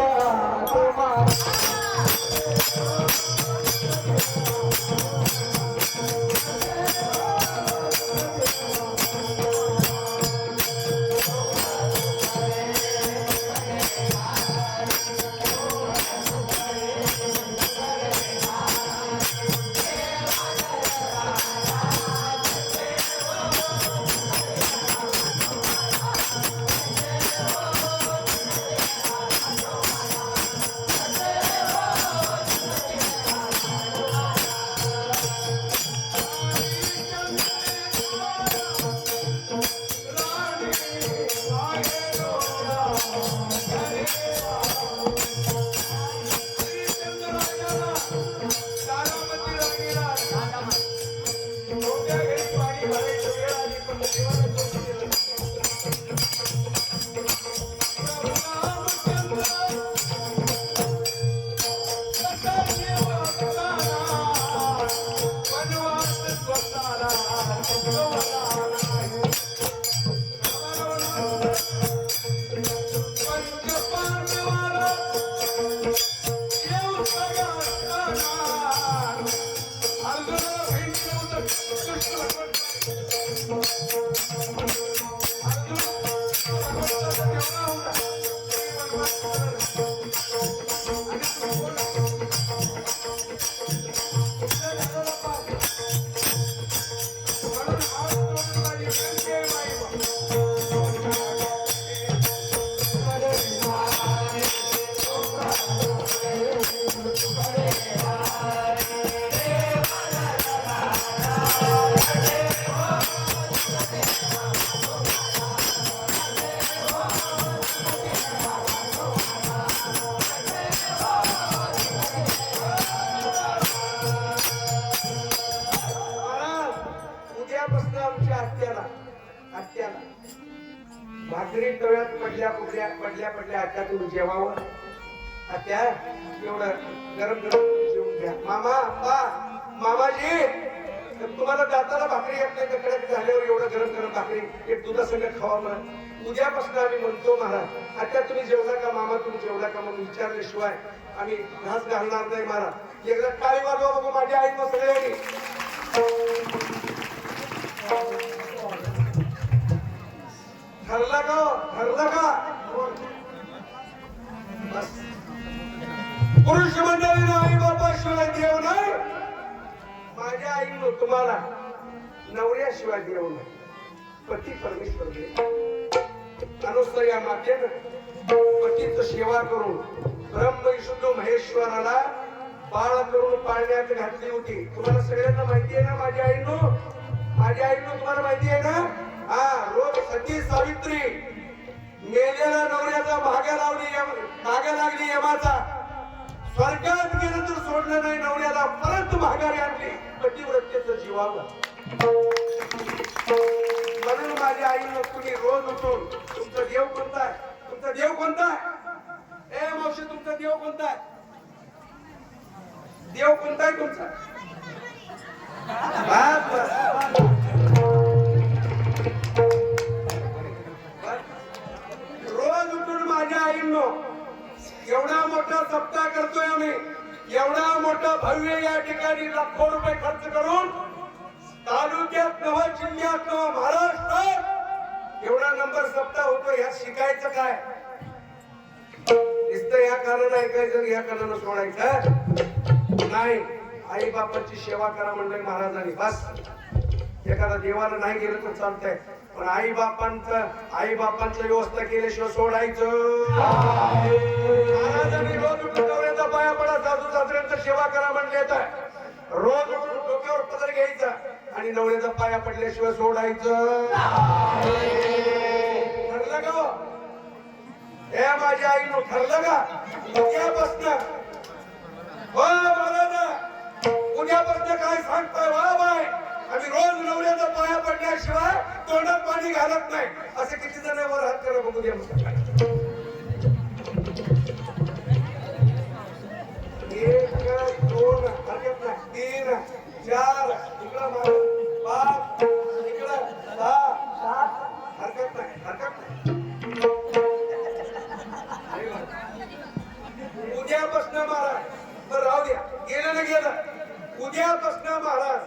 Speaker 1: भाकरी तव्यात पडल्या आत्या तुम्ही जेवावं आत्या एवढं गरम गरम जेवून घ्या मामाजी तुम्हाला दाताला भाकरी येत नाही कडक झाल्यावर एवढं गरम गरम भाकरी एक दुधासंग खावा म्हणून उद्यापासून आम्ही म्हणतो महाराज आत्या तुम्ही जेवला का मामा तुम्ही जेवला का म्हणून विचारल्याशिवाय आम्ही घास घालणार नाही महाराज एकदा टाळी वाजवा बघू माझ्या आई मग सगळ्यांनी ठरला का पुरुष मंडळीनं आई बापाशिवाय देव नाही माझ्या आईनं तुम्हाला नवऱ्याशिवाय देव नाही पती परमेश्वर देव अनुसया मातेनं पतीचं सेवा करून ब्रह्मविष्णू महेश्वराला बाळ करून पाळण्यात घातली होती तुम्हाला सगळ्यांना माहिती आहे ना माझ्या आईनं तुम्हाला माहिती आहे ना हा रोज सती सावित्री मेलेल्या नवऱ्याचा मागा लागली यमाचा स्वर्गात गेलं तर सोडलं नाही नवऱ्याला परत माघारी आणली पतिव्रतेचं जीवावर म्हणून माझ्या आईनं तुम्ही रोज उठून तुमचा देव कोणता आहे ए मावशी तुमचा देव कोणता आहे तुमचा रोज उठून माझ्या आईनं बांधवांनो, एवढा मोठा सप्ताह करतोय आम्ही, एवढा मोठा भव्य या ठिकाणी लाखो रुपये खर्च करून तालुक्यात नवा, जिल्ह्यात नवा, महाराष्ट्रात एवढा नंबर सप्ताह होतो. ह्यात शिकायचं काय? नुसतं या कारणानं ऐकायचं, या कारणानं सोडायचं नाही. आई बापाची सेवा करा म्हणलंय महाराजांनी. बस, एखादा देवाला नाही गेलं तर चालतंय, पण आई बापांचं व्यवस्था केल्याशिवाय सोडायचं. महाराजांनी रोज उठून नवऱ्याचा पाया पडा, सासू सासऱ्यांचं सेवा करा म्हणले. रोज उठून डोक्यावर पदर घ्यायचा आणि नवऱ्याचा पाया पडल्याशिवाय सोडायचं. ठरलं का हो? हे माझ्या आईनं ठरलं का? उद्यापासून हो महाराज, उद्यापासून काय सांगताय? वा बाय, आम्ही रोज नवऱ्याचा पाया पडल्याशिवाय तोंडात पाणी घालत नाही. असे किती जण वर हात करा बघू द्या. एक, दोन, हरकत नाही, तीन, चार, इकडं 5, इकडं 6, 7, हरकत नाही, हरकत नाही. उद्यापासून महाराज, बरं राहू द्या, गेलं ना गेलं. उद्यापासून महाराज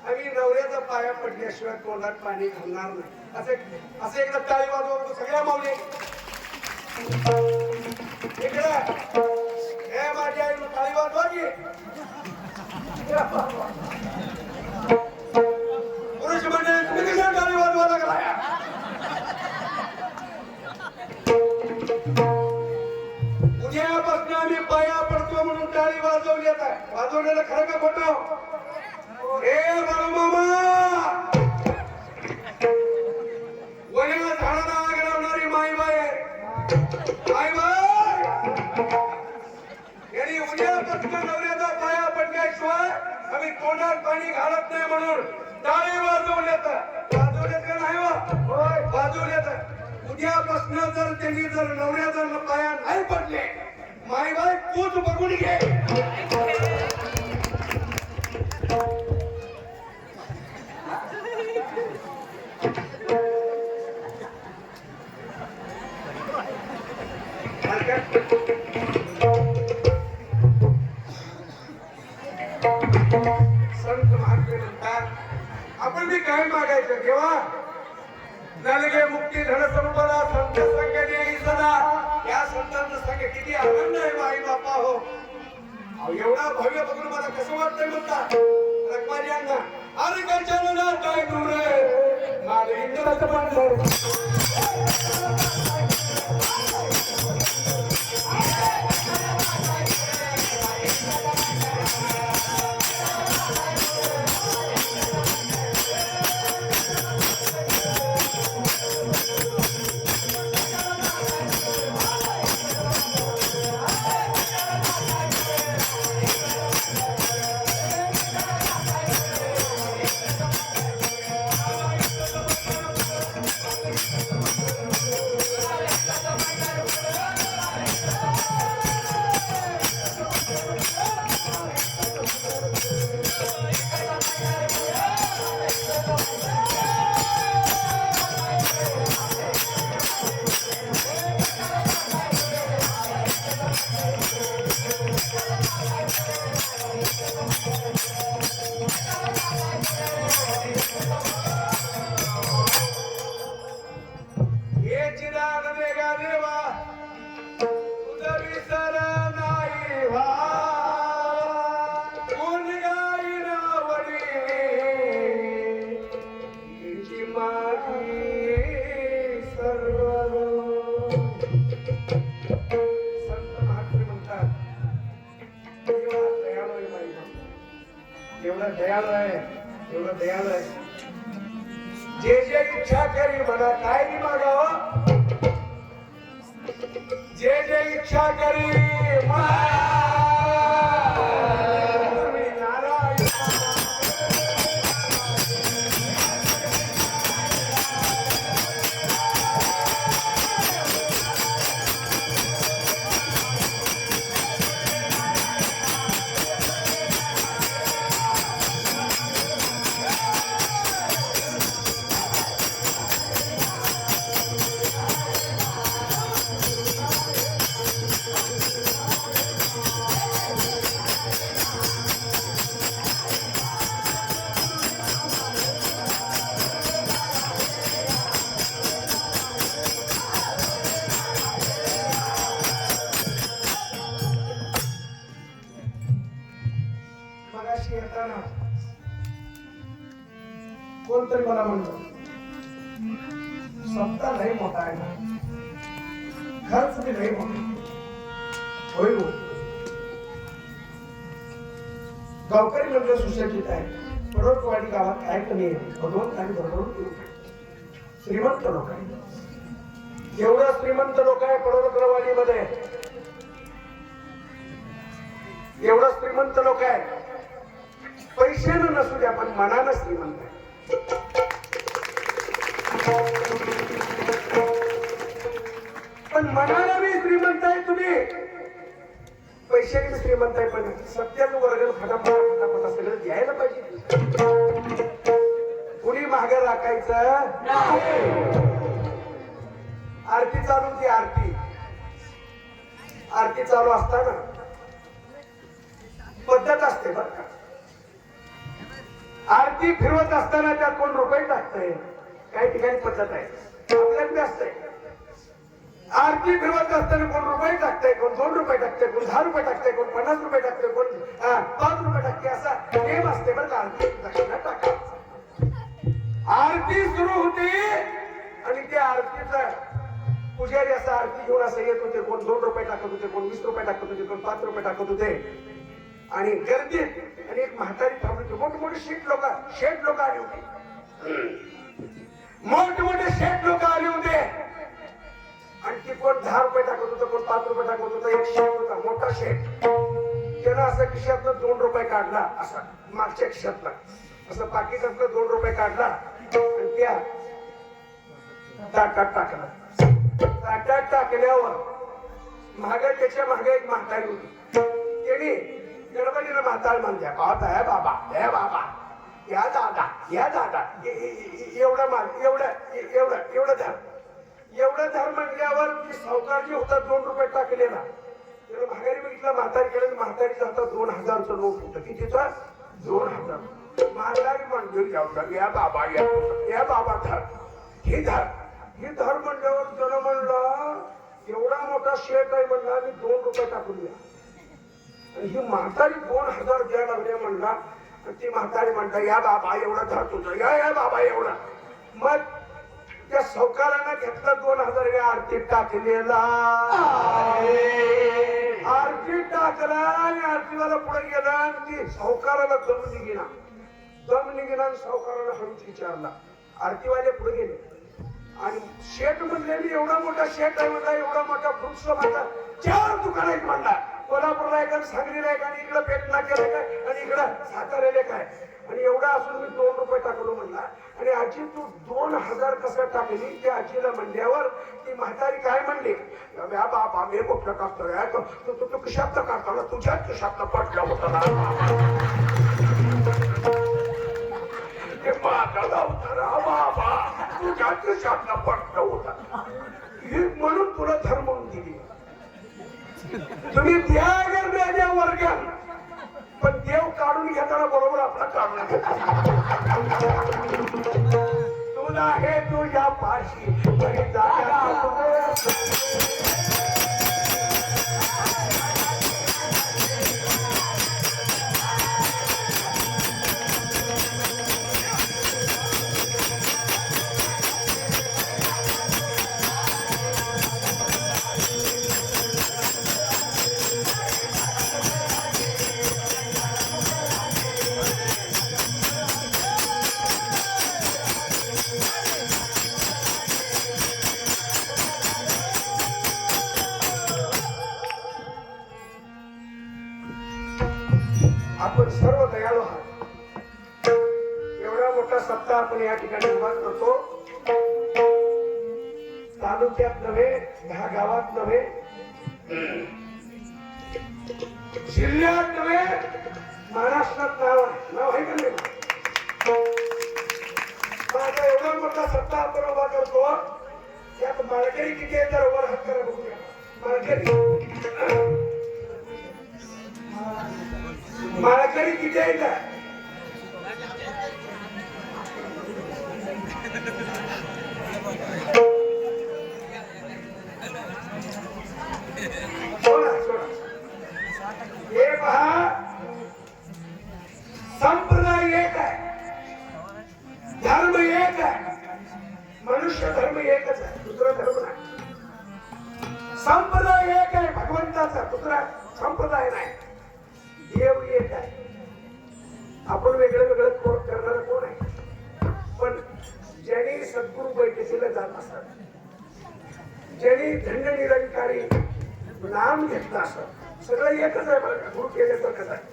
Speaker 1: आम्ही नवऱ्याचा पाया पडल्याशिवाय तोंडात पाणी घालणार नाही. असं एकदा टाळी वाजवा सगळ्या माऊली. इकडे हे माझ्या आईनं टाळी वाजवा की. पुरुष म्हणजे तुम्ही कशा टाळी वाजवा लागला? उद्यापासून आम्ही पाया पडतो म्हणून टाळी वाजवली आहे. वाजवलेलं खरं का खोटं? हे बाळूमामा, वड्या झाडाला आग लावणारी माईबाई यांनी उद्यापासून नवऱ्याचा पाया पडल्याशिवाय आम्ही तोंडात पाणी घालत नाही म्हणून टाळी वाजवल्यात. वाजवल्यात का नाही? वाजवल्यात. उद्यापासून त्यांनी नवऱ्याचा पाया नाही पडले, माईबाई तूच बघून घे. संत महात्मे म्हणतात, आपण बी काय मागायचं? देवा नलगे मुक्ती धन संपदा संत संग देई सदा. या संतांचा संग किती आनंद आहे आई बापा हो. एवढा भव्य बघून मला कसं वाटतंय म्हणतात रखमाजींना. अरे गजानना काय दूर माझे इंद्राचं पांढर. एवढा दयाळू आहे, एवढा दयाळू आहे. जे जे इच्छा करी म्हणा, काय बी मागावं, जे जे इच्छा करी ना कोणतरी मला म्हणलं सप्ताह लय मोठा आहे ना, खर्च बी लय मोठा होय हो. गावकरी मंडळ सुशक्षित आहे. पडोळवाडी गावात काय कमी आहे? भगवंत आणि बरोबर श्रीमंत लोक आहे. एवढा श्रीमंत लोक आहे पडोळवाडी मध्ये, एवढा श्रीमंत लोक आहे. पैशानं नसू द्या पण मनानं श्रीमंत आहे. पण मनाला मी श्रीमंत आहे तुम्ही, पैशाने श्रीमंत आहे पण सत्याचं वर्ग फटाफट सगळं द्यायला पाहिजे. कुणी मागे राखायचं. आरती चालू ती आरती चालू असताना पद्धत असते बर का. आरती फिरवत असताना त्यात कोण रुपये टाकतंय, काही ठिकाणी पद्धत आहे, आपल्याकडे असतंय. आरती फिरवत असताना कोण रुपये टाकतंय, कोण 2 रुपये टाकतंय, कोण 10 रुपये टाकतंय, कोण 50 रुपये टाकतंय, कोण 5 रुपये टाकते, असा नेम असते बरं का. आरती दक्षिणा टाका. आरती सुरू होते आणि त्या आरतीचा पुजारी असा आरती घेऊन असं येत होते. कोण 2 रुपये टाकत होते, कोण 20 रुपये टाकत होते, कोण 5 रुपये टाकत होते. आणि गर्दीत आणि एक म्हातारी थांबली होती. मोठमोठे शेठ लोक आले होते. मोठमोठे शेठ लोक आले होते आणि ती कोण 10 रुपये टाकत होतं, कोण 5 रुपये टाकत होतं. एक शेठ होता, मोठा शेठ. त्यानं असं खिशातनं 2 रुपये काढला, असा मागच्या खिशातला असं पाकिटातलं 2 रुपये काढला आणि त्या ताटात टाकला. ताटात टाकल्यावर मागे त्याच्या मागे एक म्हातारी होती. त्याने गणपतीला म्हाताळ म्हणत्या, पाहत आहे बाबा, हे बाबा, या दादा, या दादा, एवढं मान, एवढं धर, एवढं धर म्हटल्यावर ती सावकारजी होता 2 रुपये टाकलेला. त्याला माघारी बघितलं म्हातारीकडे, म्हातारीचा हातात 2000चं नोट होतं. कितीचा? 2000. म्हातारी म्हणली, या बाबा, या बाबा धर, हे धर, हे धर म्हणल्यावर त्यानं म्हणला, एवढा मोठा शेट आहे म्हणला, मी 2 रुपये टाकून द्या. आणि ही म्हातारी 2000 द्यायला लागले म्हणला. ती म्हातारी म्हणता, या बाबा एवढं धर तुझं, या बाबा एवढं. मग त्या सावकारानं घेतला 2000 या आरतीत टाकलेला. आरतीत टाकला आणि आरतीवाला पुढे गेला आणि ती सावकाराला दम निघेना आणि सावकाराला हळूच विचारला. आरतीवाले पुढे गेले आणि शेठ म्हणले, एवढा मोठा शेठ आहे म्हणला, एवढा मोठा फ्रुट्स म्हणला, 4 दुकान आहेत म्हणला. कोल्हापूरला एक आणि सांगलीला एक आणि इकडं पेटनाक्याला काय आणि इकडं साताऱ्याला काय. आणि एवढा असून मी 2 रुपये टाकलो म्हणला. आणि आजी तू 2000 कसं टाकली? त्या आजीला म्हणल्यावर ती म्हातारी काय म्हणली, बाबा मी कुठलं टाकतो, तू कशात काढताना तुझ्याच कशात पटला होता ना. ते मागाला होता बाबा, तुझ्याच कशात पटला होता. म्हणून तुला धर्म म्हणून दिली. तुम्ही द्या वर्गात पण देव काढून घेताना बरोबर आपला काढून तुला हे तुझ्या पाशी आपण सर्व दयाळू आहात. एवढा मोठा सप्ताह आपण या ठिकाणी उभा करतो. तालुक्यात नव्हे, 10 गावात नव्हे, जिल्ह्यात नव्हे, महाराष्ट्रात नाव आहे का नाही. माझा एवढा मोठा सप्ताह आपण उभा करतो. त्यात माळकरी किती आहे तर वर हात करा बघूया. माळकरी किती आहे का? हे पहा, दुसरा संप्रदाय नाही, देव एक आहे. आपण वेगळं वेगळं करणार कोण आहे? पण ज्यांनी सद्गुरु बैठकीला जात असतात, ज्यांनी धन्य निरंकारी नाम घेतलं असत, सगळं एकच आहे बरं का, गुरु केल्यासारखंच आहे.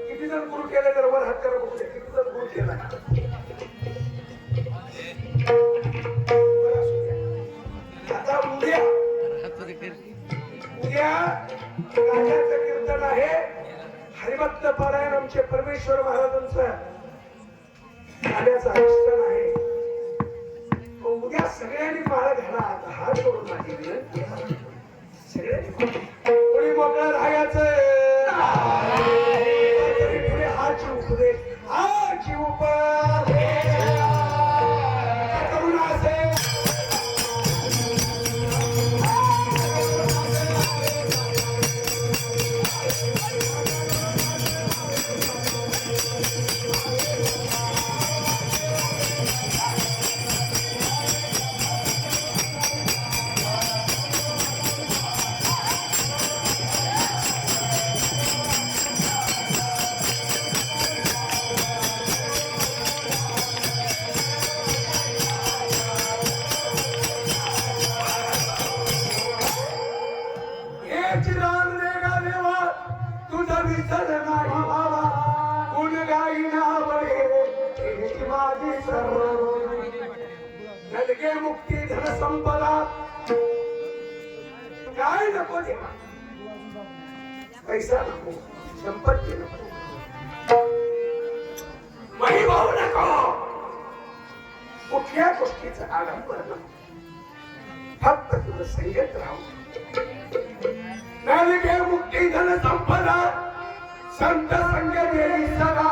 Speaker 1: किती जण गुरु केले तर वर हात करा बघू दे, किती जण गुरु केला? आता उद्या राजाचं कीर्तन आहे, हरिभक्त पारायण आमचे परमेश्वर महाराजांचं आल्याचं अनुष्ठान आहे. उद्या सगळ्यांनी माळा घाला, हात करून माझी विनंती आहे. सगळ्यांनी कोणी मोकळं राहायचं, हाची उपदेश, हाची उपदेश करून असेल. मुक्ती धन संपदा काय नको देवा, पैसा नको, संपत्ती नको, महिभाव नको, कुठल्या गोष्टीचं आडंबर नको, फक्त तुझं संगत राहू. नलगे मुक्ती धन संपदा संत संग देई सदा,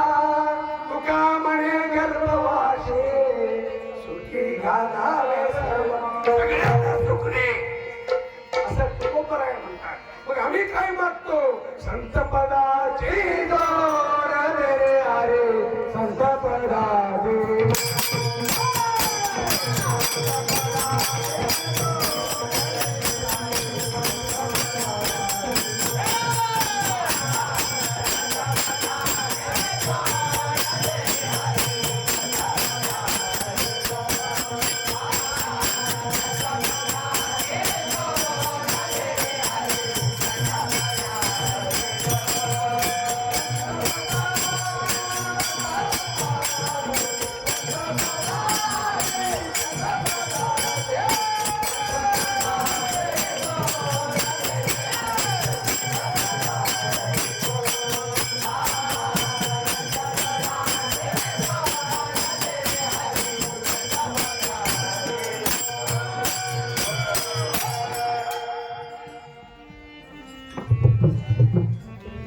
Speaker 1: तुका म्हणे गर्भवाशी सुखी घालावे सर्व. सगळ्यांना सुखणे असं तुकोबराय म्हणतात. मग आम्ही काय मागतो? संत पदाची जोड रे अरे संत पदाची.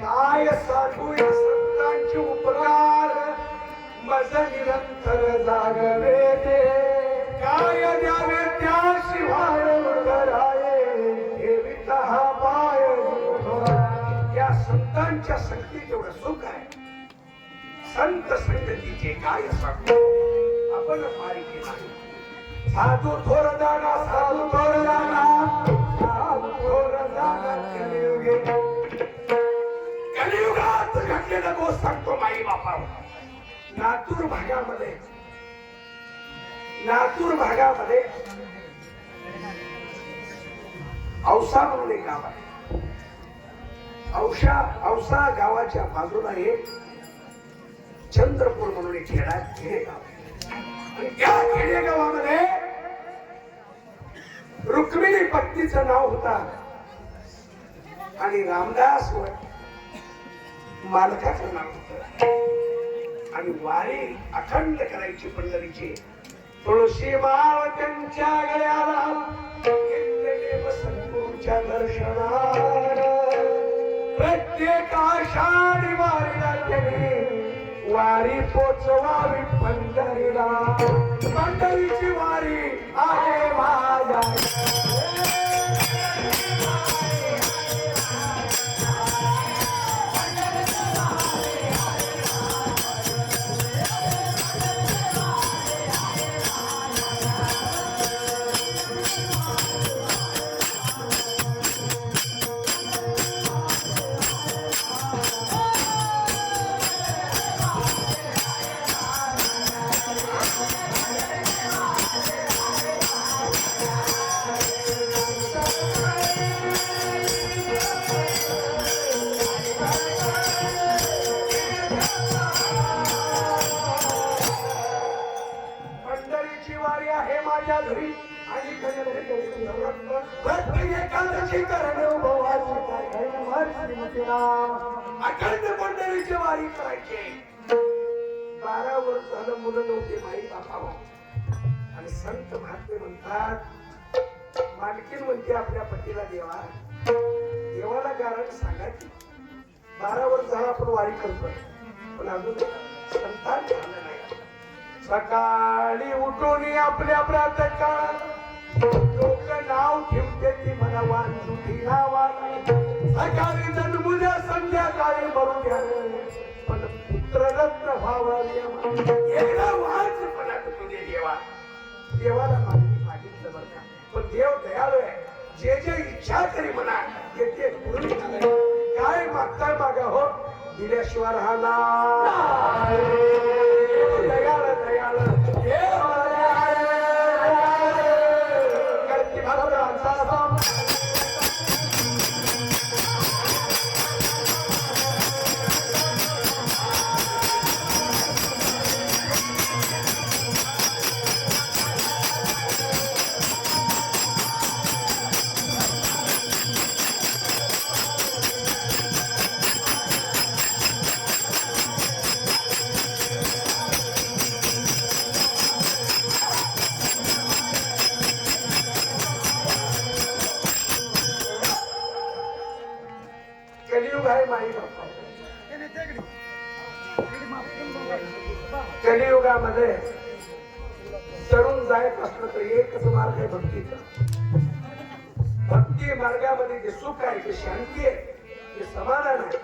Speaker 1: काय साधू या संतांचे उपकार मज निरंतर जागवे ते. काय द्यावे त्याशिवाय कराये ठेविता हा पाय. या संतांच्या संगतीत एवढं सुख आहे. संत संगतीचे काय सांगतो आपण पारी केला. साधू थोर जागा, साधू थोर जागा, साधू थोर जागा कलियुगे. कलियुगात घडलेला गोष्ट सांगतो माई बापा. लातूर भागामध्ये औसा म्हणून एक गाव आहे. औसा गावाच्या बाजूला एक चंद्रपूर म्हणून एक खेडेगाव आहे. आणि त्या खेडेगावामध्ये रुक्मिणी पत्नीचं नाव होता आणि रामदास मालकाचं नाव होतं. आणि वारी अखंड करायची पंढरीची. तुळशी माळ त्यांच्या गळ्याला घेतलेले सद्गुरूच्या दर्शनाला. प्रत्येक आषाढी वारीला त्यांनी वारी पोचवावी पंढरीला. पंढरीची वारी आहे माझ्या. एकादशी करणे उपवास अखंड पंढरीची वारी करायची. 12 वर्ष झालं मुलं नव्हते माई बापावर. आणि संत महात्मे म्हणतात, मालकीन म्हणते आपल्या पतीला देवा, देवाला कारण सांगायची. 12 वर्ष झालं आपण वारी करतोय, पण अजून संतान झालं नाही. सकाळी उठून आपल्या प्रातःकाळ लोक नाव ठेवते ती मला वांजुठी नावाला. सकाळी जन्मुल्या संध्याकाळी मरू द्या, पण पुत्ररत्न व्हावा एकदा वाचपणा तुझे देवा. देवाला मागितलं बरं का, पण देव दयाळू आहे. जे जे इच्छा करी म्हणा ते ते पूर्ण काय मागताय मागा हो, दिल्याशिवाय राहणार. दयाळ दयाळ कलियुग आहे माई बापा. कलियुगामध्ये तरुण जायत असलं तर एकच मार्ग आहे भक्तीचा. भक्ती मार्गामध्ये जे सुख आहे, जे शांती आहे, जे समाधान आहे,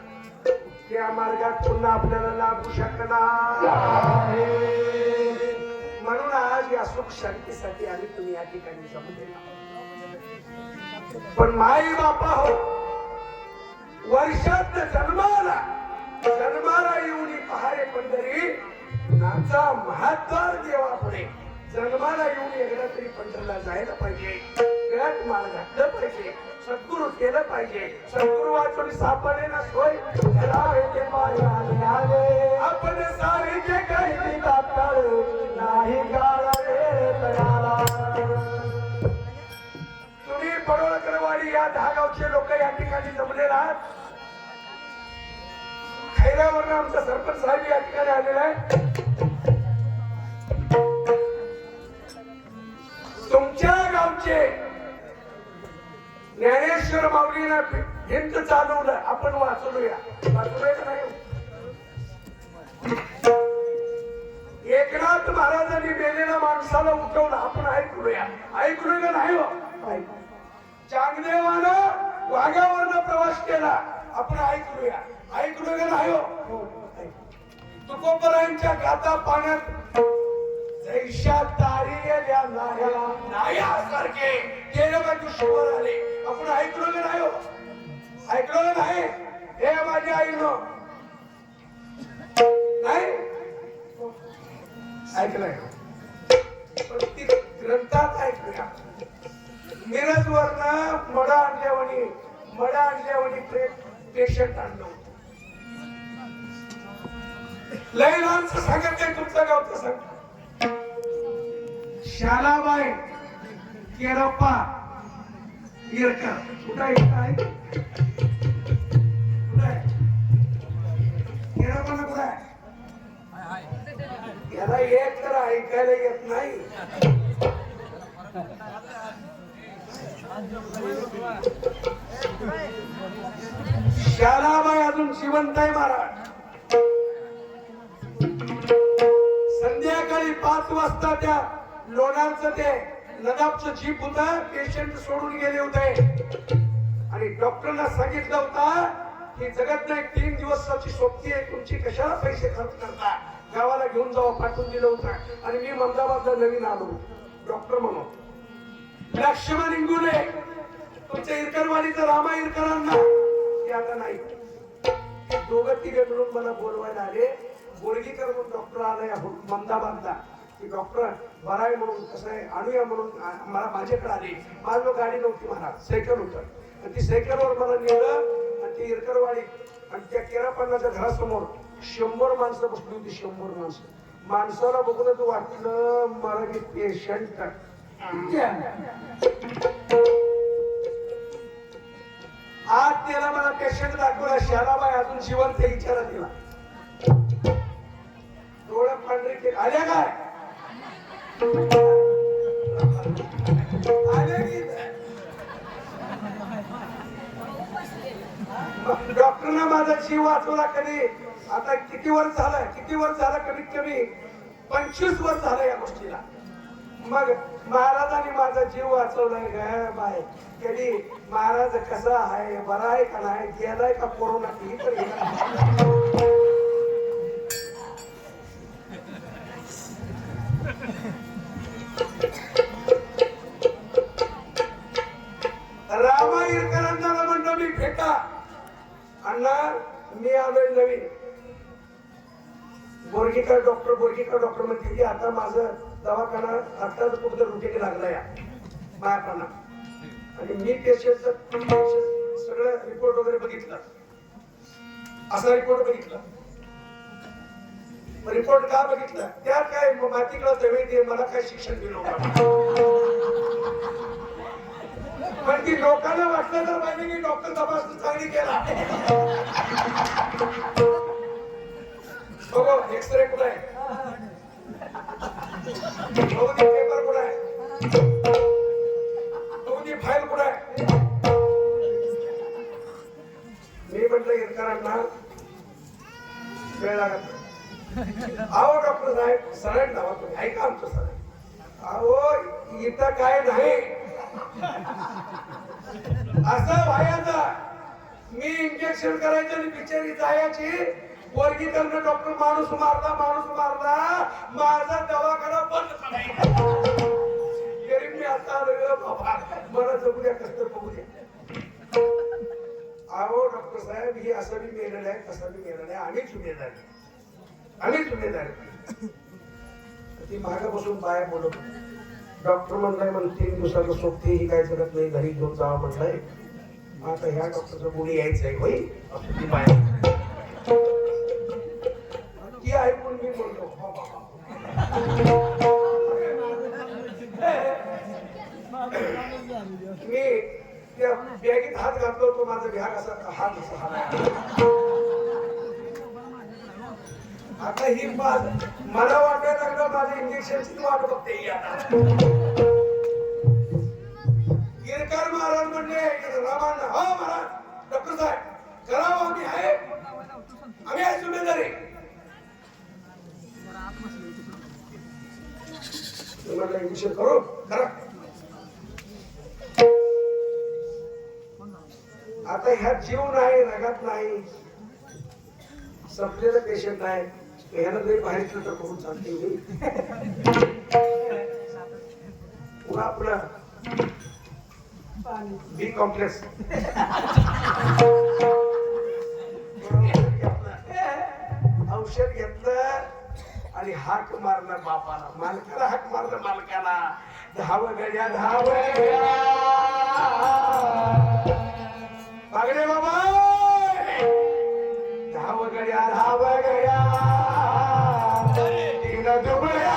Speaker 1: त्या मार्गात पुन्हा आपल्याला लाभू शकणार. म्हणून आज या सुख शांतीसाठी आम्ही तुम्ही या ठिकाणी जमले. पण माई बापा हो, वर्षात जन्माला येऊन पहारे पंढरी नाचा महाद्वार देवा पुढे. जन्माला येऊन एकदा तरी पंढरीला जायला पाहिजे, गळ्यात माळ घातलं पाहिजे, सद्गुरु केलं पाहिजे. सद्गुरु वाचून सापडे ना सोय, आपण सारीचे काही तात्काळ नाही गाळावे तयाला. तुम्ही पडोळकरवाडी या 10 गावचे लोक या ठिकाणी जमले आहात. खैऱ्यावरून आमचा सरपंच साहेब या ठिकाणी आलेला आहे. तुमच्या गावचे ज्ञानेश्वर माऊलीनं भिंत चालवलं, आपण वाचलूया. वाचलूया का नाही? एकनाथ महाराजांनी मेलेल्या माणसाला उठवलं, आपण ऐकलूया. ऐकलोय का नाही? चांगदेवानं वाघावरनं प्रवास केला, आपण ऐकलूया. ऐकलोय का नाही? तुकोबरायांच्या गाता पाण्यात जैशा तारिया नायासारखे गेल्या बाजू शिवर आले, आपण ऐकलो का नाही? ऐकलो का नाही? हे माझ्या आईनं नाही ऐकलंय, पण ती ग्रंथात ऐकूया. मिरज वरनं मडा आणल्यावानी पेशंट आणलं. लय लहानचं सांगत आहे, तुमचं गावचं सांग. शालाबाई केरप्पा इरकर कुठं आहे? केरप्पा कुठं आहे? याला एक तर ऐकायला येत नाही. शालाबाई अजून जिवंत आहे महाराज. संध्याकाळी 5 वाजता त्या लोणारचं ते नदाबचं जीप होता, पेशंट सोडून गेले होते आणि डॉक्टरना सांगितलं होता की जगत नाही 3 दिवसाची सोबती आहे तुमची, कशाला पैसे खर्च करता, गावाला घेऊन जावा, पाठवून दिलं होतं. आणि मी अहमदाबादला नवीन आलो डॉक्टर म्हणून. लक्ष्मण इंगुले तुमच्या इरकरवाडीचं रामा इरकरांना ते आता नाही, दोघं तिघे मिळून मला बोलवायला आले. बोरगीकर म्हणून डॉक्टर आलाय अहमदाबादला, की डॉक्टर बरा आहे म्हणून, कसं आहे आणूया म्हणून मला माझ्याकडे आले. माझं गाडी नव्हती महाराज, सायकल होतं, आणि ती सायकलवर मला नेलं आणि ती इरकरवाडी आणि त्या केरापाण्याच्या घरासमोर 100 माणसं बसली होती. 100 माणसं. माणसाला बघूनच वाटलं मला की पेशंट अजून जिवंत विचारा तिला. डोळा पांढरे केले आल्या काय डॉक्टरना माझा जीव वाचवला. कधी आता किती वर्ष झालं कमीत कमी 25 वर्ष झालं या गोष्टीला. मग महाराजांनी माझा जीव वाचवलाय ग बाय. कधी महाराज कसा आहे, बरा आहे का नाही, गेलाय का कोरोना ही तर रामायणकरांना म्हणतो मी भेटा अण्णा, मी आलोय नवीन. बोरगीकर डॉक्टर म्हणते की आता माझं दवाखाना आता कुठं रुटीन लागला या मायापणा. आणि मी पेशंटचं सगळं रिपोर्ट वगैरे बघितलं. असा रिपोर्ट बघितला. रिपोर्ट का बघितला, त्या काय मातीकडे जमीन दे, मला काय शिक्षण दिलं. पण ती लोकांना वाटलं तर पाहिजे की डॉक्टर तपासणी चांगली केला. बघो एक्सरे कुठे आहे, बघू ती पेपर कुठे आहे, बघू ती फाईल कुठे आहे. मी म्हटलं इरकरांना वेळ लागत. अहो डॉक्टर साहेब सरळ नावा तुम्ही ऐका आमचं सरळ. अहो इथं काय नाही असं व्हायचं. मी इंजेक्शन करायचं आणि बिचारी जायची. पोरगी त्यांना डॉक्टर माणूस मारला माझा दवाखाना बंद करायचा. तरी मी आता बाबा मला जगू द्या, कष्ट बघू द्या. अहो डॉक्टर साहेब ही असं बी मेलेलं आहे, तसं बी मेलेलं आहे. आम्ही जुमेदारी. ती मागे बसून बाया बोलत. डॉक्टर म्हणलाय म्हण 3 दिवसाला सोबते ही काय जगत नाही, घरी घेऊन जावं म्हणलंय. आता ह्या डॉक्टरचं गुणी यायचंय होई असं ती बाया ती ऐकून मी बोललो मी त्या बॅगेत हात घातलो होतो. माझा बॅग असा हात आता ही मला वाटायला लागलं माझं इंजेक्शनची वाट बघते. गिरकर महाराज म्हणले रामांना, हो महाराज डॉक्टर साहेब करावं, आम्ही आहे जुमेदारी. म्हटलं इंजेक्शन करू करा. आता ह्यात जीव नाही, रगत नाही, संपलेलं पेशंट नाही. ह्याला जरी बाहेर तर करून चालते. पुन्हा आपलं बी कॉम्प्लेक्स औषध घेतलं आणि हाक मारलं बापाला, मालकाला हाक मारलं मालकाला. धाव गड्या बागडे बाबा, धाव गड्या तीन दुबळ्या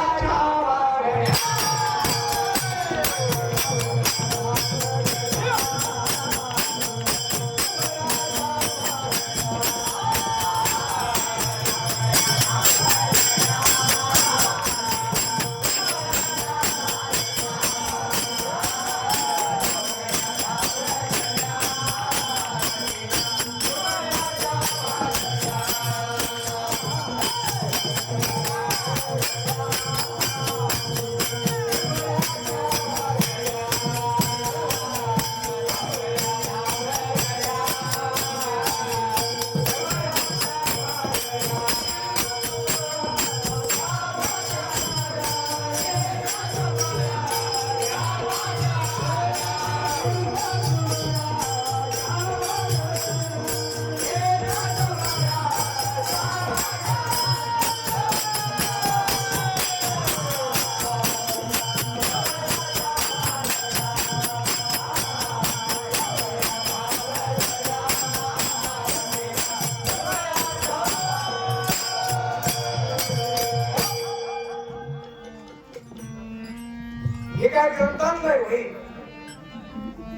Speaker 1: हे काय ग्रंथात नाही भाई,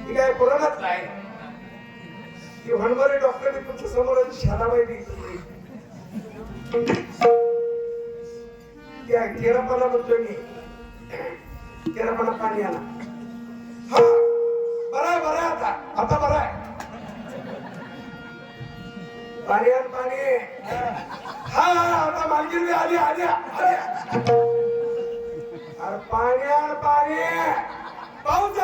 Speaker 1: हे काय पुराणात नाही. ती हणबरे डॉक्टर तुमच्या समोर शालाबाई दिली त्या केरापाला म्हणतोय मी केरापाला पाणी आला हा बरं आता बरं आहे पाणी आण पाणी हा आता मालकीन आली अरे पाणी आण पाणी पाऊस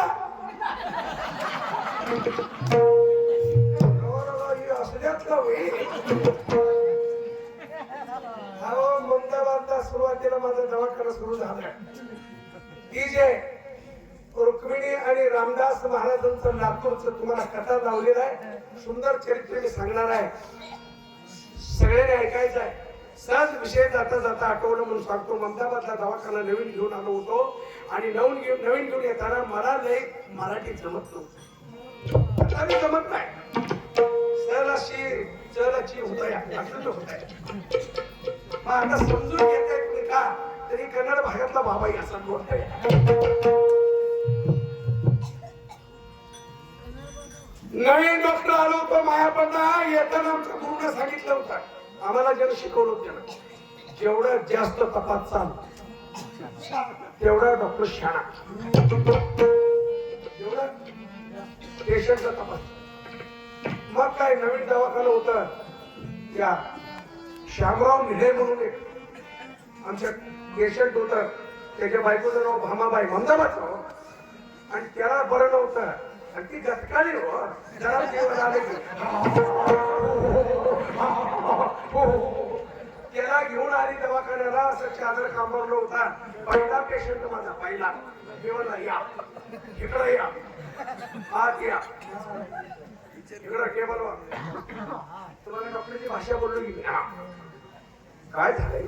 Speaker 1: असल्यात का होईल अहमदाबादला सुरुवातीला माझा दवाखाना सुरू झाला की जे रुक्मिणी आणि रामदास महाराजांचं लातूरचं तुम्हाला कथा लावलेला आहे सुंदर चरित्र मी सांगणार आहे सगळ्यांनी ऐकायचं आहे सहज विषय जाता जाता आठवलं म्हणून सांगतो अहमदाबादला दवाखाना नवीन घेऊन आलो होतो आणि नवीन घेऊन येताना मला लय मराठी जमत नव्हतं जमत नाही चलाची होता मग आता समजून घेत आहे तुम्ही का तरी कन्नड भागातला बाबाई असा बोलतोय नवीन डॉक्टर आलो होतो मायापडला येताना आमच्या गुरुने सांगितलं होतं आम्हाला ज्यानं शिकवलं होतं जेवढं जास्त तपास चाल तेवढा डॉक्टर शाणा जेवढा पेशंटचा तपास मग काय नवीन दवाखाना होता त्या श्यामराव मिढे म्हणून एक आमच्या पेशंट होत त्याच्या बायकोचं नाव भामाबाई अहमदाबाद आणि त्याला बरं नव्हतं आणि ती गटकाळी हो जरा जेवण आले त्याला घेऊन आली दवाखान्याला असं चादर कांबरलो होता पहिला पेशंट माझा पहिला जेवणला या इकडं या आत या इकडं टेबल तुम्हाला डॉक्टरची भाषा बोललो की काय झालंय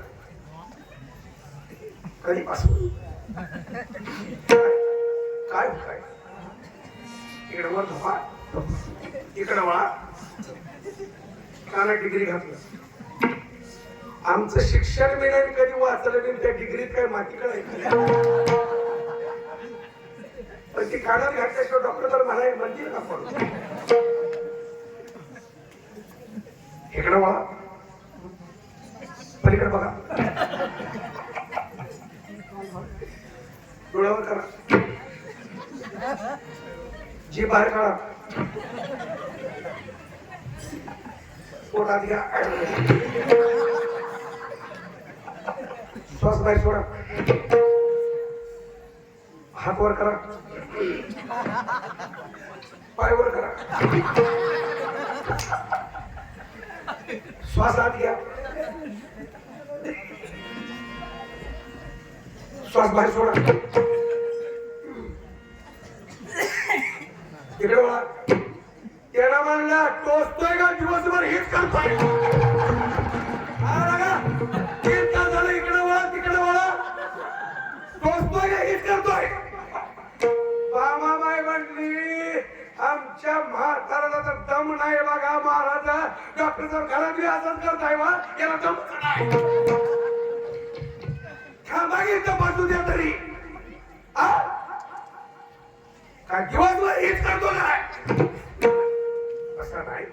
Speaker 1: कधीपासून काय काय इकडे वर धोका इकडे वळा काना डिग्री घातलं आमचं शिक्षण मी नाही कधी वाचलं मी त्या डिग्रीत काय मातीकडे पण ती कानात घातल्याशिवाय डॉक्टर तर म्हणाय म्हणतील का पण इकडे वळा पलीकडे बघा डोळ्यावर करा जी बाहेर काढा पोटात घ्या श्वास बाहेर सोडा हात वर करा पाय वर करा श्वास आत घ्या श्वास बाहेर सोडा इकडे वळा त्याला म्हणला टोचतोय का दिवसभर हेच करतोय तीन तास झालं इकडे वळा तिकडे वळा टोचतोय का हेच करतोय बामाबाई म्हणली आमच्या म्हाताराला तर दम नाही बघा महाराजा डॉक्टर जर घरात असंच करताय वा याला दम नाही थांबा घेत बाजू द्या तरी काय दिवसभर हेच करतो काय तसं नाही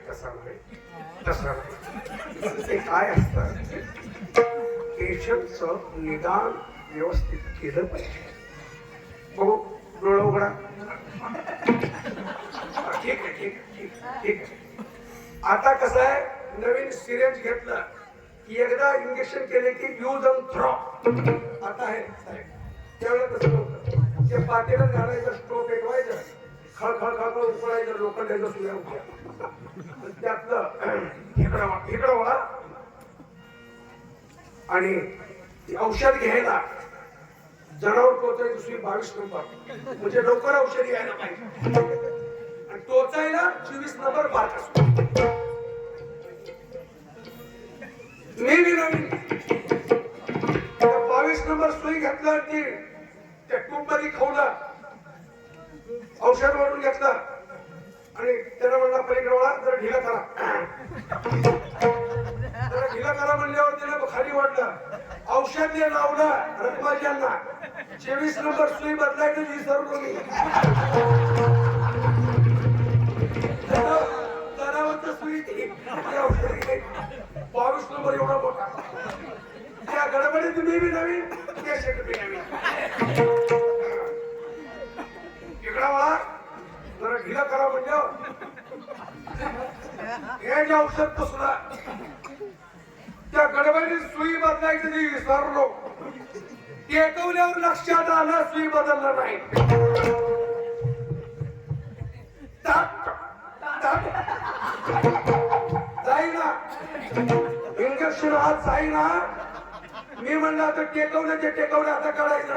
Speaker 1: ते काय असतं पेशंटचं निदान व्यवस्थित केलं पाहिजे बघू डोळं उघडा ठीक आहे आता कसं आहे नवीन सिरिंज घेतलं की एकदा इंजेक्शन केले की यूज अँड थ्रो आता आहे त्यावेळेला तसं नव्हतं ते पातेलं घालायचं स्टोप पेटवायचं खळ उकळायचं लोखंड द्यायचं सुद्धा त्यातलं इकडं वळा आणि औषध घ्यायला जनावर टोचायची दुसरी 22 नंबर म्हणजे लवकर औषध घ्यायला पाहिजे आणि टोचायला 24 नंबर बारक असतो नवीन 22 नंबर सुई घातलं ती त्या ट्यूब मध्ये खावलं औषध वरून घेतलं आणि त्याला म्हणला पलीकडे वळा जरा ढिला करा म्हणल्यावर त्याला खाली वाटलं औषध जे लावलं रत्माजांना 24 नंबर सुई बदलायचं विसरलो मी जनावर ठेवल्यावर हे जे औषध पुसलं त्या गडबडीत सुई बदलायचं ते विसरलो. टेकवल्यावर लक्षात आलं सुई बदललं नाही. जाईना इंजेक्शन आज जाईना. मी म्हणलं आता टेकवलं आता काढायचं.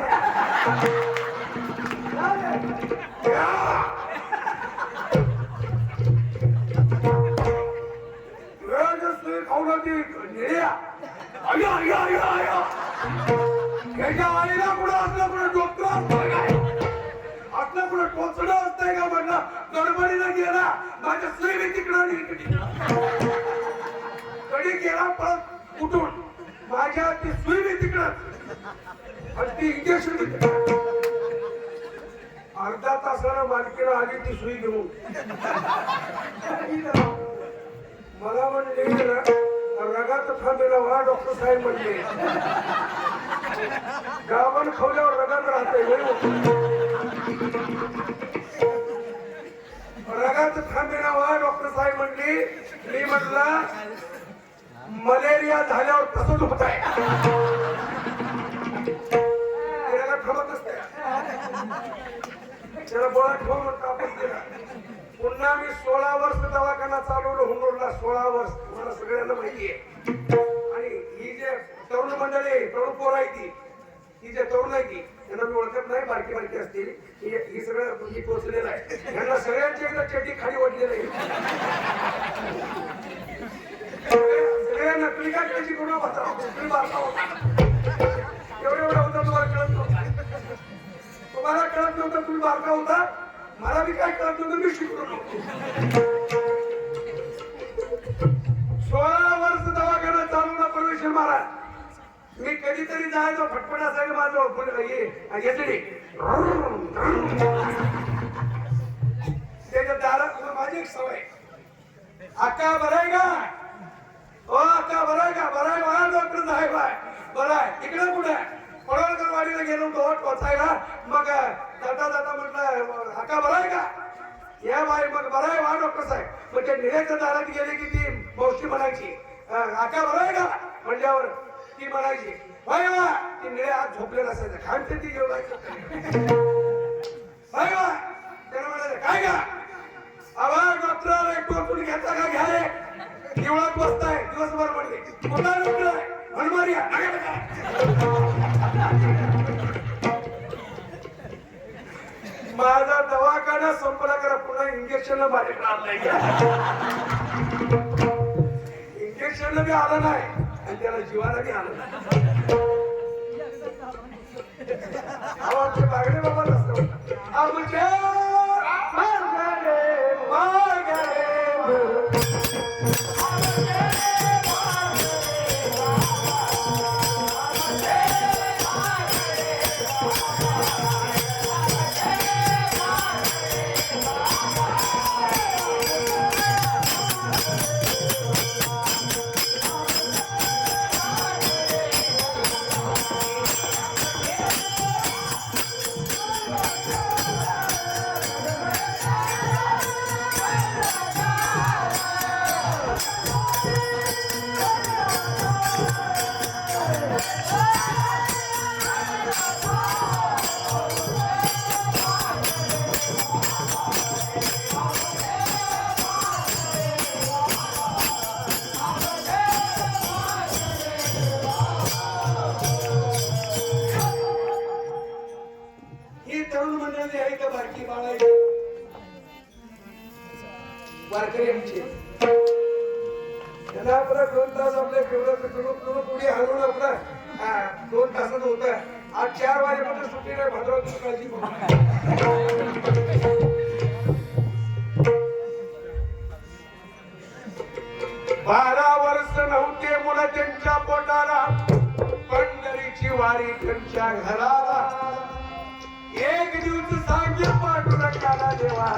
Speaker 1: सुई खाऊन ती निळ्या त्याच्या आईला कुठं असलं कुठं डॉक्टर असतंय काय असलं कुठं टोचणं असतंय का म्हटलं. गडबडीनं गेला माझ्या सुई तिकडं कधी गेला परत उठून माझ्या ती सुई तिकडं आणि ती इंजेक्शन अर्धा तासाला मालकीनं आली ती सुई घेऊन मला म्हणले रगात थांबेला वा डॉक्टर साहेब म्हणले गावान खावल्यावर रगात राहते. रगात थांबेला वा डॉक्टर साहेब म्हणली. मी म्हटलं मलेरिया झाल्यावर तसंच होत आहे. त्याला थांबत असते त्याला बोळा ठेव म्हणतो आपण दिला. पुन्हा मी 16 वर्ष दवाखाना चालवलो हुंडोरला. 16 वर्ष मला सगळ्यांना माहिती आहे. आणि ही जे तरुण मंडळी तरुण पोर आहे ती जे तरुण आहे ती त्यांना मी ओळखत नाही. बारकी असतील ही सगळं मी पोचलेलं आहे. यांना सगळ्यांची एकदा चड्डी खाली वाटलेलं आहे. सगळ्या नकली काय कशी कोणा होता एवढा होता. तुम्हाला कळत नव्हतं तुम्ही बारका होता. मला बी काय कळत नव्हतं मी शिकलो नव्हतो. 16 वर्ष दवाखाना चालवला परमेश्वर महाराज. मी कधीतरी जायचो फटफट असायला माझं त्याच्या दारात माझी एक सवय. अक्का बराय का ओ अक्का बराय का बराय मला डॉक्टर साहेब आहे बराय तिकडे कुठे पडवळकर वाडीला गेलो होतो पोचायला. मग जाता म्हटलं अक्का बराय का या बाई मग बराय वा डॉक्टर साहेब. मग त्या निळ्याच्या दारात गेले की ती मावशी म्हणायची अक्का बराय का म्हणल्यावर ती म्हणायची भाई वा. ती निळ्या हात झोपलेला असायचा खांते ती जेवायचं भाई वा. त्याला म्हणायचं काय का आवा डॉक्टर एक टोचून घेता का घ्या दिवळात बसताय दिवसभर म्हणले कुठला डॉक्टर आहे हनुमारिया. माझा दवाखाना संपला करा पुन्हा इंजेक्शन माझ्याकडे आलं नाही. इंजेक्शन बी आलं नाही आणि त्याला जीवाला बी आलं नाही. आवाजचे बागडे बाबा नसतं वारकऱ्यांची त्याला आपला 2 तास आपल्या फिरवून पुढे हलवून आपला 2 तासात होत. आज 4 वाजेपर्यंत सुट्टी नाही. भाद्राव तुम्ही काळजी करू. 12 वर्ष नव्हते मुलं त्यांच्या पोटाला. पंढरीची वारी त्यांच्या घराला. एक दिवस सांगे पांडुरंगाला देवा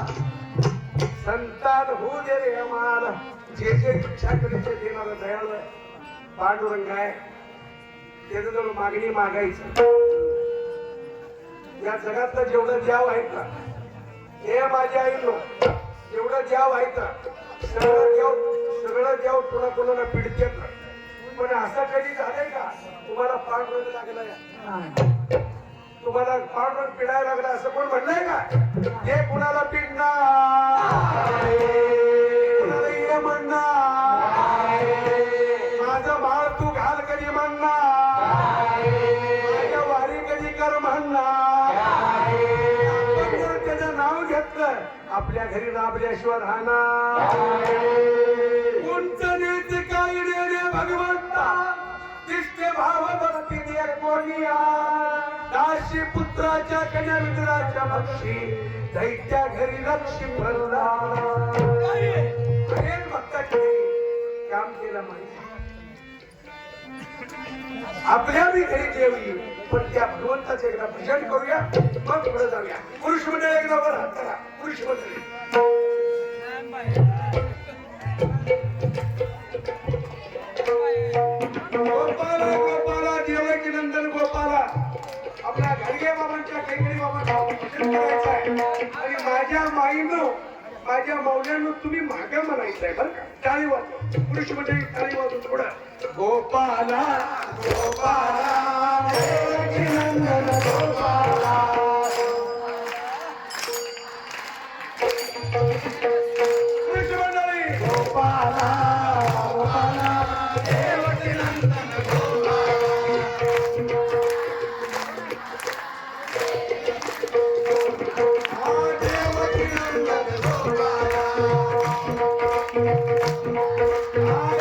Speaker 1: संतान होऊ दे रे आम्हाला. जे जे इच्छा करीत देणारा दयाळ पांडुरंग आहे. त्याच्याजवळ मागणी मागायचं. या जगातलं जेवढं द्याव आहे का हे माझ्या आईनो जेवढं द्या व्हायचं सगळं देव कोणाकोणाला पिडतेत. पण असं कधी झालंय का तुम्हाला पांडुरंग लागलाय? तुम्हाला पांडुरंग पिडायला लागला असं कोण म्हणलंय का? हे कुणाला पिडणार, कुणाला ये म्हणणार, माझं माळ तू घाल कधी म्हणणार, माझ्या वारी कधी कर म्हणणार. आपण जर त्याचं नाव घेतलं आपल्या घरी राबल्याशिवाय राहणार. कोणतं नेते काय नेणे भगवंता, दिसते भाव भरती दे कोणिया. दाशी पुत्राच्या कन्या मित्राच्या पक्षी, दैत्या घरी लक्ष्मी प्रल्हाद. अनेक भक्ताच्या घरी काम केलं माहिती. आपल्या बी घरी देव येईल, पण त्या भगवंताचे एकदा भजन करूया, मग पुढे जाऊया. पुरुष मंडळी एकदा वर हात करा. पुरुष मंडळी गोपाला गोपाला देवकी नंदन गोपाला. आपल्या घाडगे बाबांच्या कैकडी बाबांना भजन करायचं आहे. आणि माझ्या माईनं माझ्या मौल्यांना तुम्ही माग म्हणायचं आहे बरं का. टाळी वाजव पुरुष मंडळी, टाळी वाजव थोडं. गोपाला गोपाला देवकी नंदन गोपाला. पुरुष मंडळी गोपाला गोपाला देवकी नंदन गोपाला. देवकी नंदन गोपाला,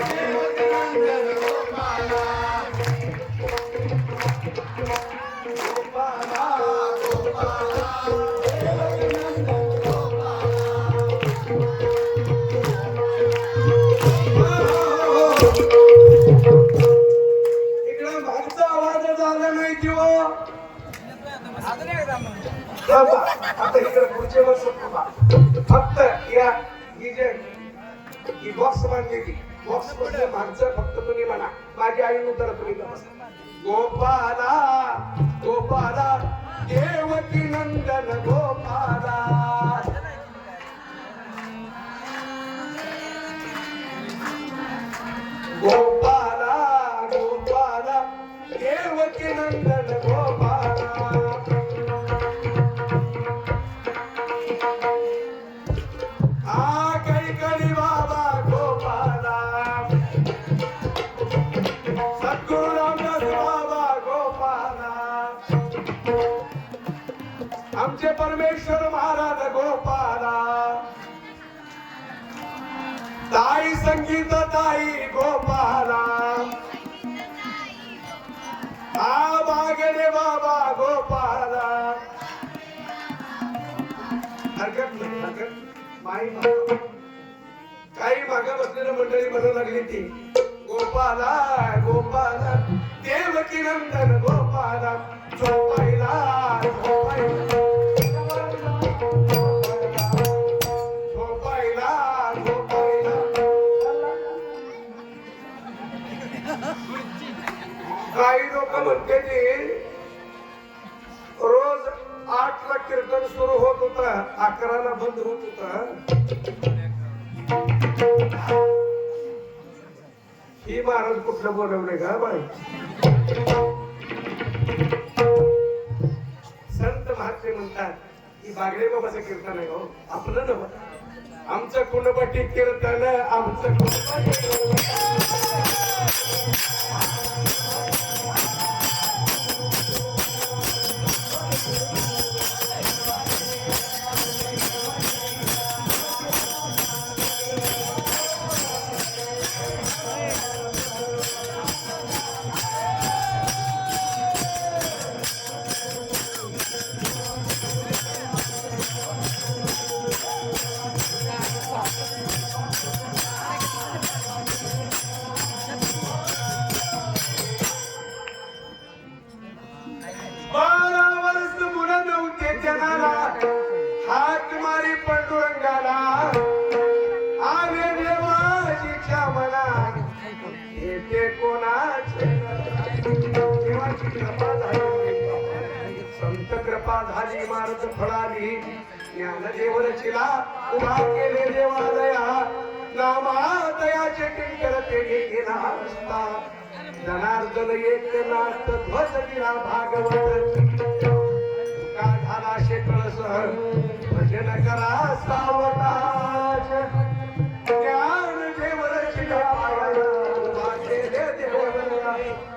Speaker 1: देवकी नंदन गोपाला. गोपाला गोपाला देवकी नंदन गोपाला. इकडं मागचा आवाज झाला नाही किंवा आता इकडे पुढचे वर्ष फक्त या ही जे ही बॉक्स बांधलेली बॉक्स मध्ये मागचं फक्त तुम्ही म्हणा. माझी आई नंतर तुम्ही गोपाला गोपाला देवकी नंदन गोपाला. गोपाला गोपाला देवकी नंदन गोपाला. आ कैकडी बाबा गोपाला, सद्गुरु रामदास बाबा गोपाला, आमचे परमेश्वर महाराज गोपाला. ताई संगीत ताई गोपाला, आ बागडे बाबा गोपाला. हरकत नाही हरकत. माई काही मागे बसलेल्या मंडळी म्हणू लागली ती गोपाला गोपाला देवकी नंदन गोपाला. झोपायला झोपायला झोपायला झोपायला. काही लोक म्हणते ते रोज 8ला कीर्तन सुरू होत होत, 11ला बंद होत होत. ही महाराज कुठलं बोलवलंय का बाई? संत महात्मे म्हणतात की बागडे बाबाचं कीर्तन आहे हो, आपलं नव्हतं. आमचं कुणपटी कीर्तन, आमचं हाक मारी पांडुरंगाला. आले देवाजीच्या मना येते कोणाचे. देवाची कृपा झाली, संत कृपा झाली, मार्ग फळाली. ज्ञानदेव रचिला उभा केले देवा सावता जनार्दन एकनाथ ध्वज दिला भागवत का झाला शेकळसह भजन करा सावताज ज्ञान देव रचिला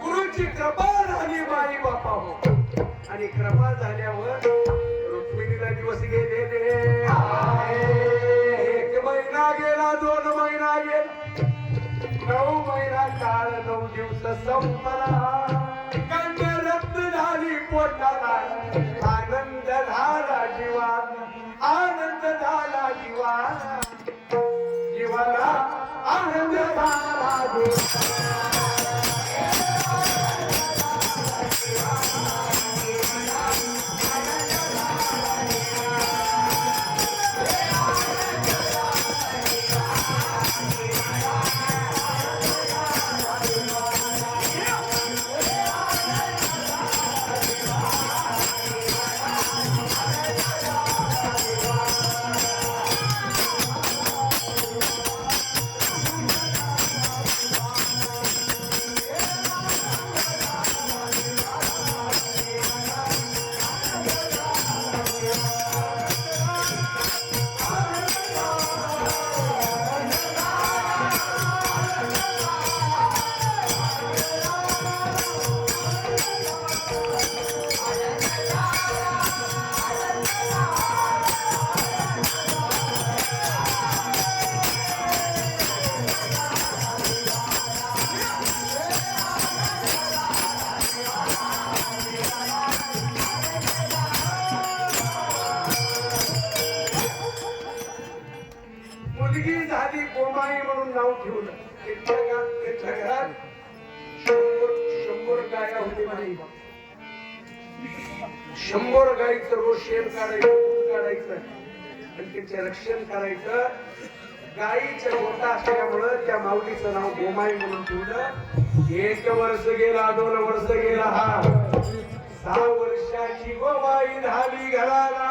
Speaker 1: गुरुची कृपा झाली माई बापा हो आणि कृपा झाल्यावर रुक्मिणीला दिवस गेले एक महिना गेला 2 महिना गेला 9 महिना काळ 9 दिवस संपला कन्या रत्न झाली पोटाला आनंद झाला जीवाला आनंद झाला जीवाला जीवाला आनंद झाला जीवाला मुलगी झाली गोमाई म्हणून नाव ठेवलं त्यांच्या घरात 100 गाया होती म्हणे 100 गाईचं रोज शेण काढायचं दूध काढायचं आणि त्याचे रक्षण करायचं गाईच्या गोटा असल्यामुळं त्या माऊलीचं नाव गोमाई म्हणून ठेवलं 1 वर्ष गेला 2 वर्ष गेला हा 6 वर्षाची गोमाई झाली घराला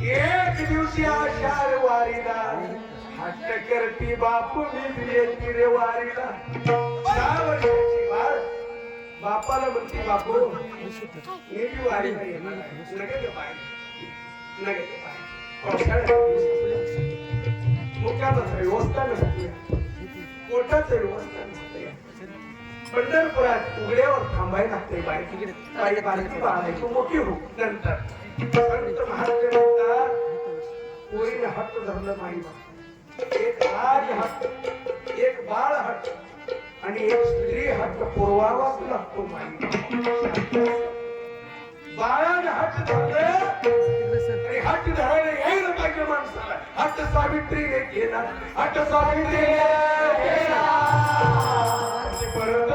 Speaker 1: एक दिवशी आषाढ वारीला हट्ट करती बापू मी येते रे वारीला 6 वर्षाची बाळ बापाला म्हणती बापू मी बी वारीला येणार नगे गे बाय नगे गे बाय मुक्कामाचा व्यवस्था नसते पोटाचं व्यवस्था नसते पंढरपुरात उघड्यावर थांबायला लागते बाई बारकी बाळायची मोठी हो नंतर संत महाराज म्हणतात कोणीने हट्ट धरलं नाही एक राज हट्ट एक बाळ हट्ट आणि एक स्त्री हट्ट पुरवावाच लागतो माई बाळाने हट्ट धरलं आणि हट्ट धरायला यायला पाहिजे माणसाला हट्ट सावित्रीने केला हट्ट सावित्रीने केला परत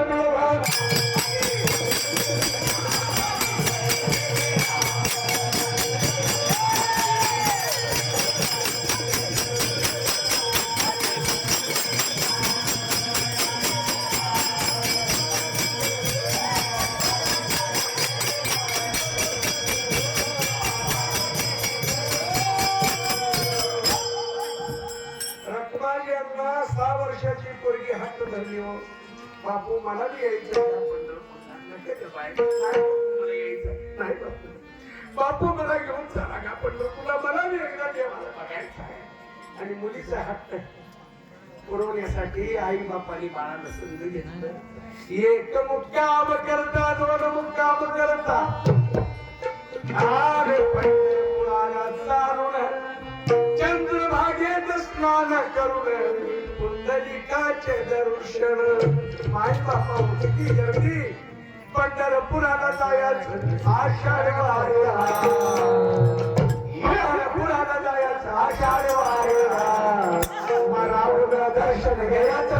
Speaker 1: बापू मला बी यायचं बापू मला घेऊन चला का पंढरपूरला मला बी एकदा देवाला बघायचं आहे आणि मुलीचा हट्ट पुरवण्यासाठी आई बापाने बाळाला संधी घेतलं एक मुक्काम करता 2 मुक्काम करता आरे पंढरपुराला चालून चंद्रभागेत स्नान करून पुंडलिकाचे दर्शन माय बापा किती गर्दी पंढरपुराला जायचं आषाढ वारीला पंढरपुराला जायचं आषाढ वारीला मला दर्शन घ्यायचं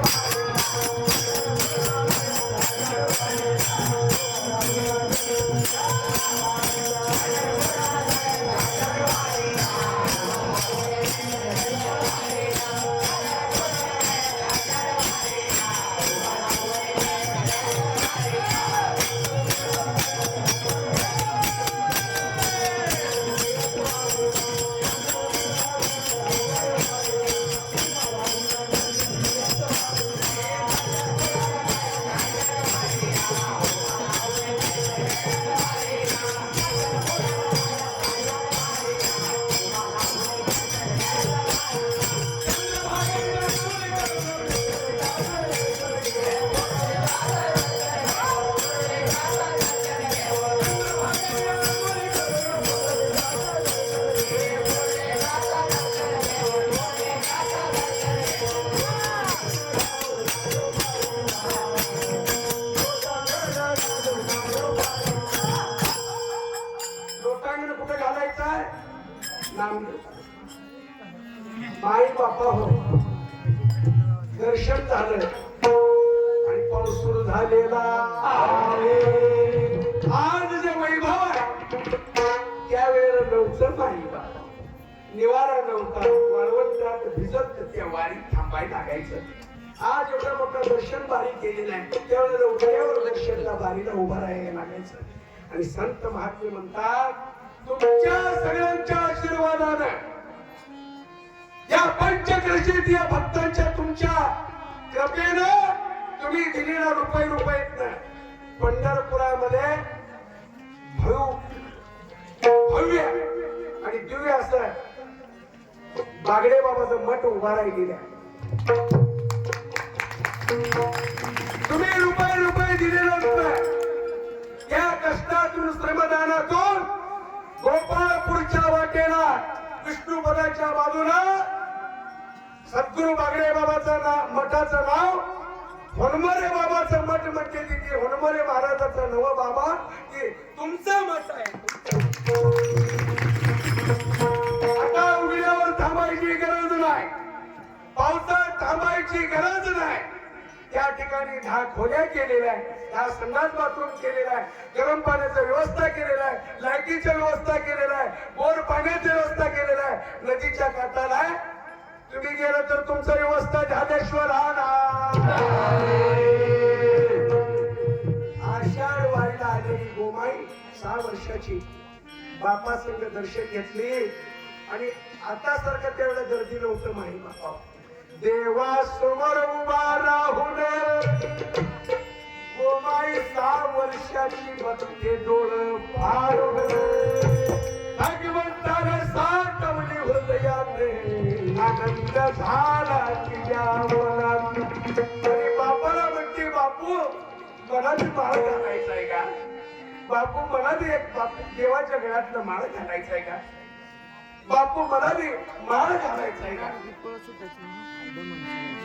Speaker 1: आई बापा हो, दर्शन झालं आणि पाऊस सुरू झालेला आहे. आज जे वैभव आहे त्यावेळेला नव्हतं नाही बाबा, निवारा नव्हता, वाळवंटात भिजत त्या वारीत थांबायला लागायचं. आज एवढं मोठं दर्शन बारी केलेलं आहे, त्यावेळेला उघड्यावर दर्शनला बारीला उभा राहायला लागायचं. आणि संत महात्मे म्हणतात, तुमच्या सगळ्यांच्या आशीर्वादानं या पंचक्रोशीत या भक्तांच्या तुमच्या कृपेनं तुम्ही दिलेला रुपये पंढरपुरामध्ये भव्य आणि दिव्य असं बागडे बाबाचं मठ उभा राहिलेलं आहे. तुम्ही रुपये दिलेला त्या कष्टातून श्रमदानातून गोपाळपूरच्या वाटेला विष्णुपदाच्या बाजूला सद्गुरु बागडे बाबाचं मठाचं नाव होनमरे बाबाचं मठ म्हणजे की होनमरे महाराजाचं नव बाबा की तुमचं मठ आहे. आता उघड्यावर थांबायची गरज नाही, पावसात थांबायची गरज नाही. त्या ठिकाणी 10 खोल्या केलेल्या आहे, 10 संडास बाथरूम केलेला आहे, गरम पाण्याची व्यवस्था केलेला आहे, लाईटीची व्यवस्था केलेला आहे, बोर पाण्याची व्यवस्था केलेला आहे. नदीच्या काठाला आहे, तुम्ही गेलं तर तुमचं व्यवस्था झाल्याशिवाय आषाढ वारीला आलेली गोमाई 6 वर्षाची बापा संग दर्शन घेतली आणि आता सारखं त्यावेळेला गर्दी नव्हतं माही बापा. देवा समोर उभा राहून गोमाई 6 वर्षाची बघते डोळ फाडून, भगवंताने साठवली हृदयाने आनंद झाला तिच्या मनात. आणि बापाला म्हणते, बापू मला बी माळ घालायचा आहे का? बापू मला बी एक देवाच्या गळ्यातलं माळ घालायचं आहे का? बापू मला बी माळ घालायचा आहे का?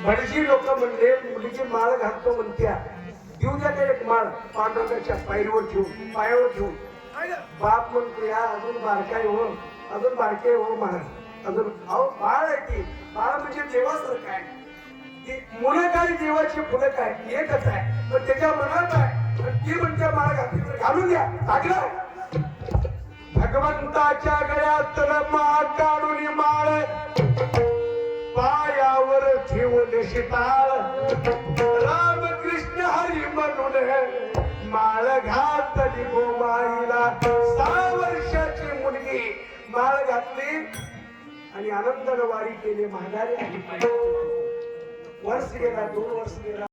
Speaker 1: भटजी लोक म्हणले, मुलीची माळ घालतो म्हणत्या, देऊ द्या का एक माळ पांडुरंगाच्या पायरीवर ठेवून, पायावर ठेवून. बाप म्हणतो, या अजून बारकाय हो, अजून बारके हो महाराज, अजून अहो बाळ आहे ती. बाळ म्हणजे देवासारखं आहे. ती मुलं काय देवाची फुलं काय एकच आहे, पण त्याच्या मनात आहे. ती म्हणते माळ घातली, घालून द्या, चांगलं. भगवंताच्या गळ्यात माळ काढून माळ पायावर ठेवून शिताळ, रामकृष्ण हरी म्हणून माळ घातली गोमाईला. 6 वर्षाची मुलगी माळ घातली आणि आनंदाने वारी केली. महागारी आली. वर्ष गेला, 2 वर्ष गेला.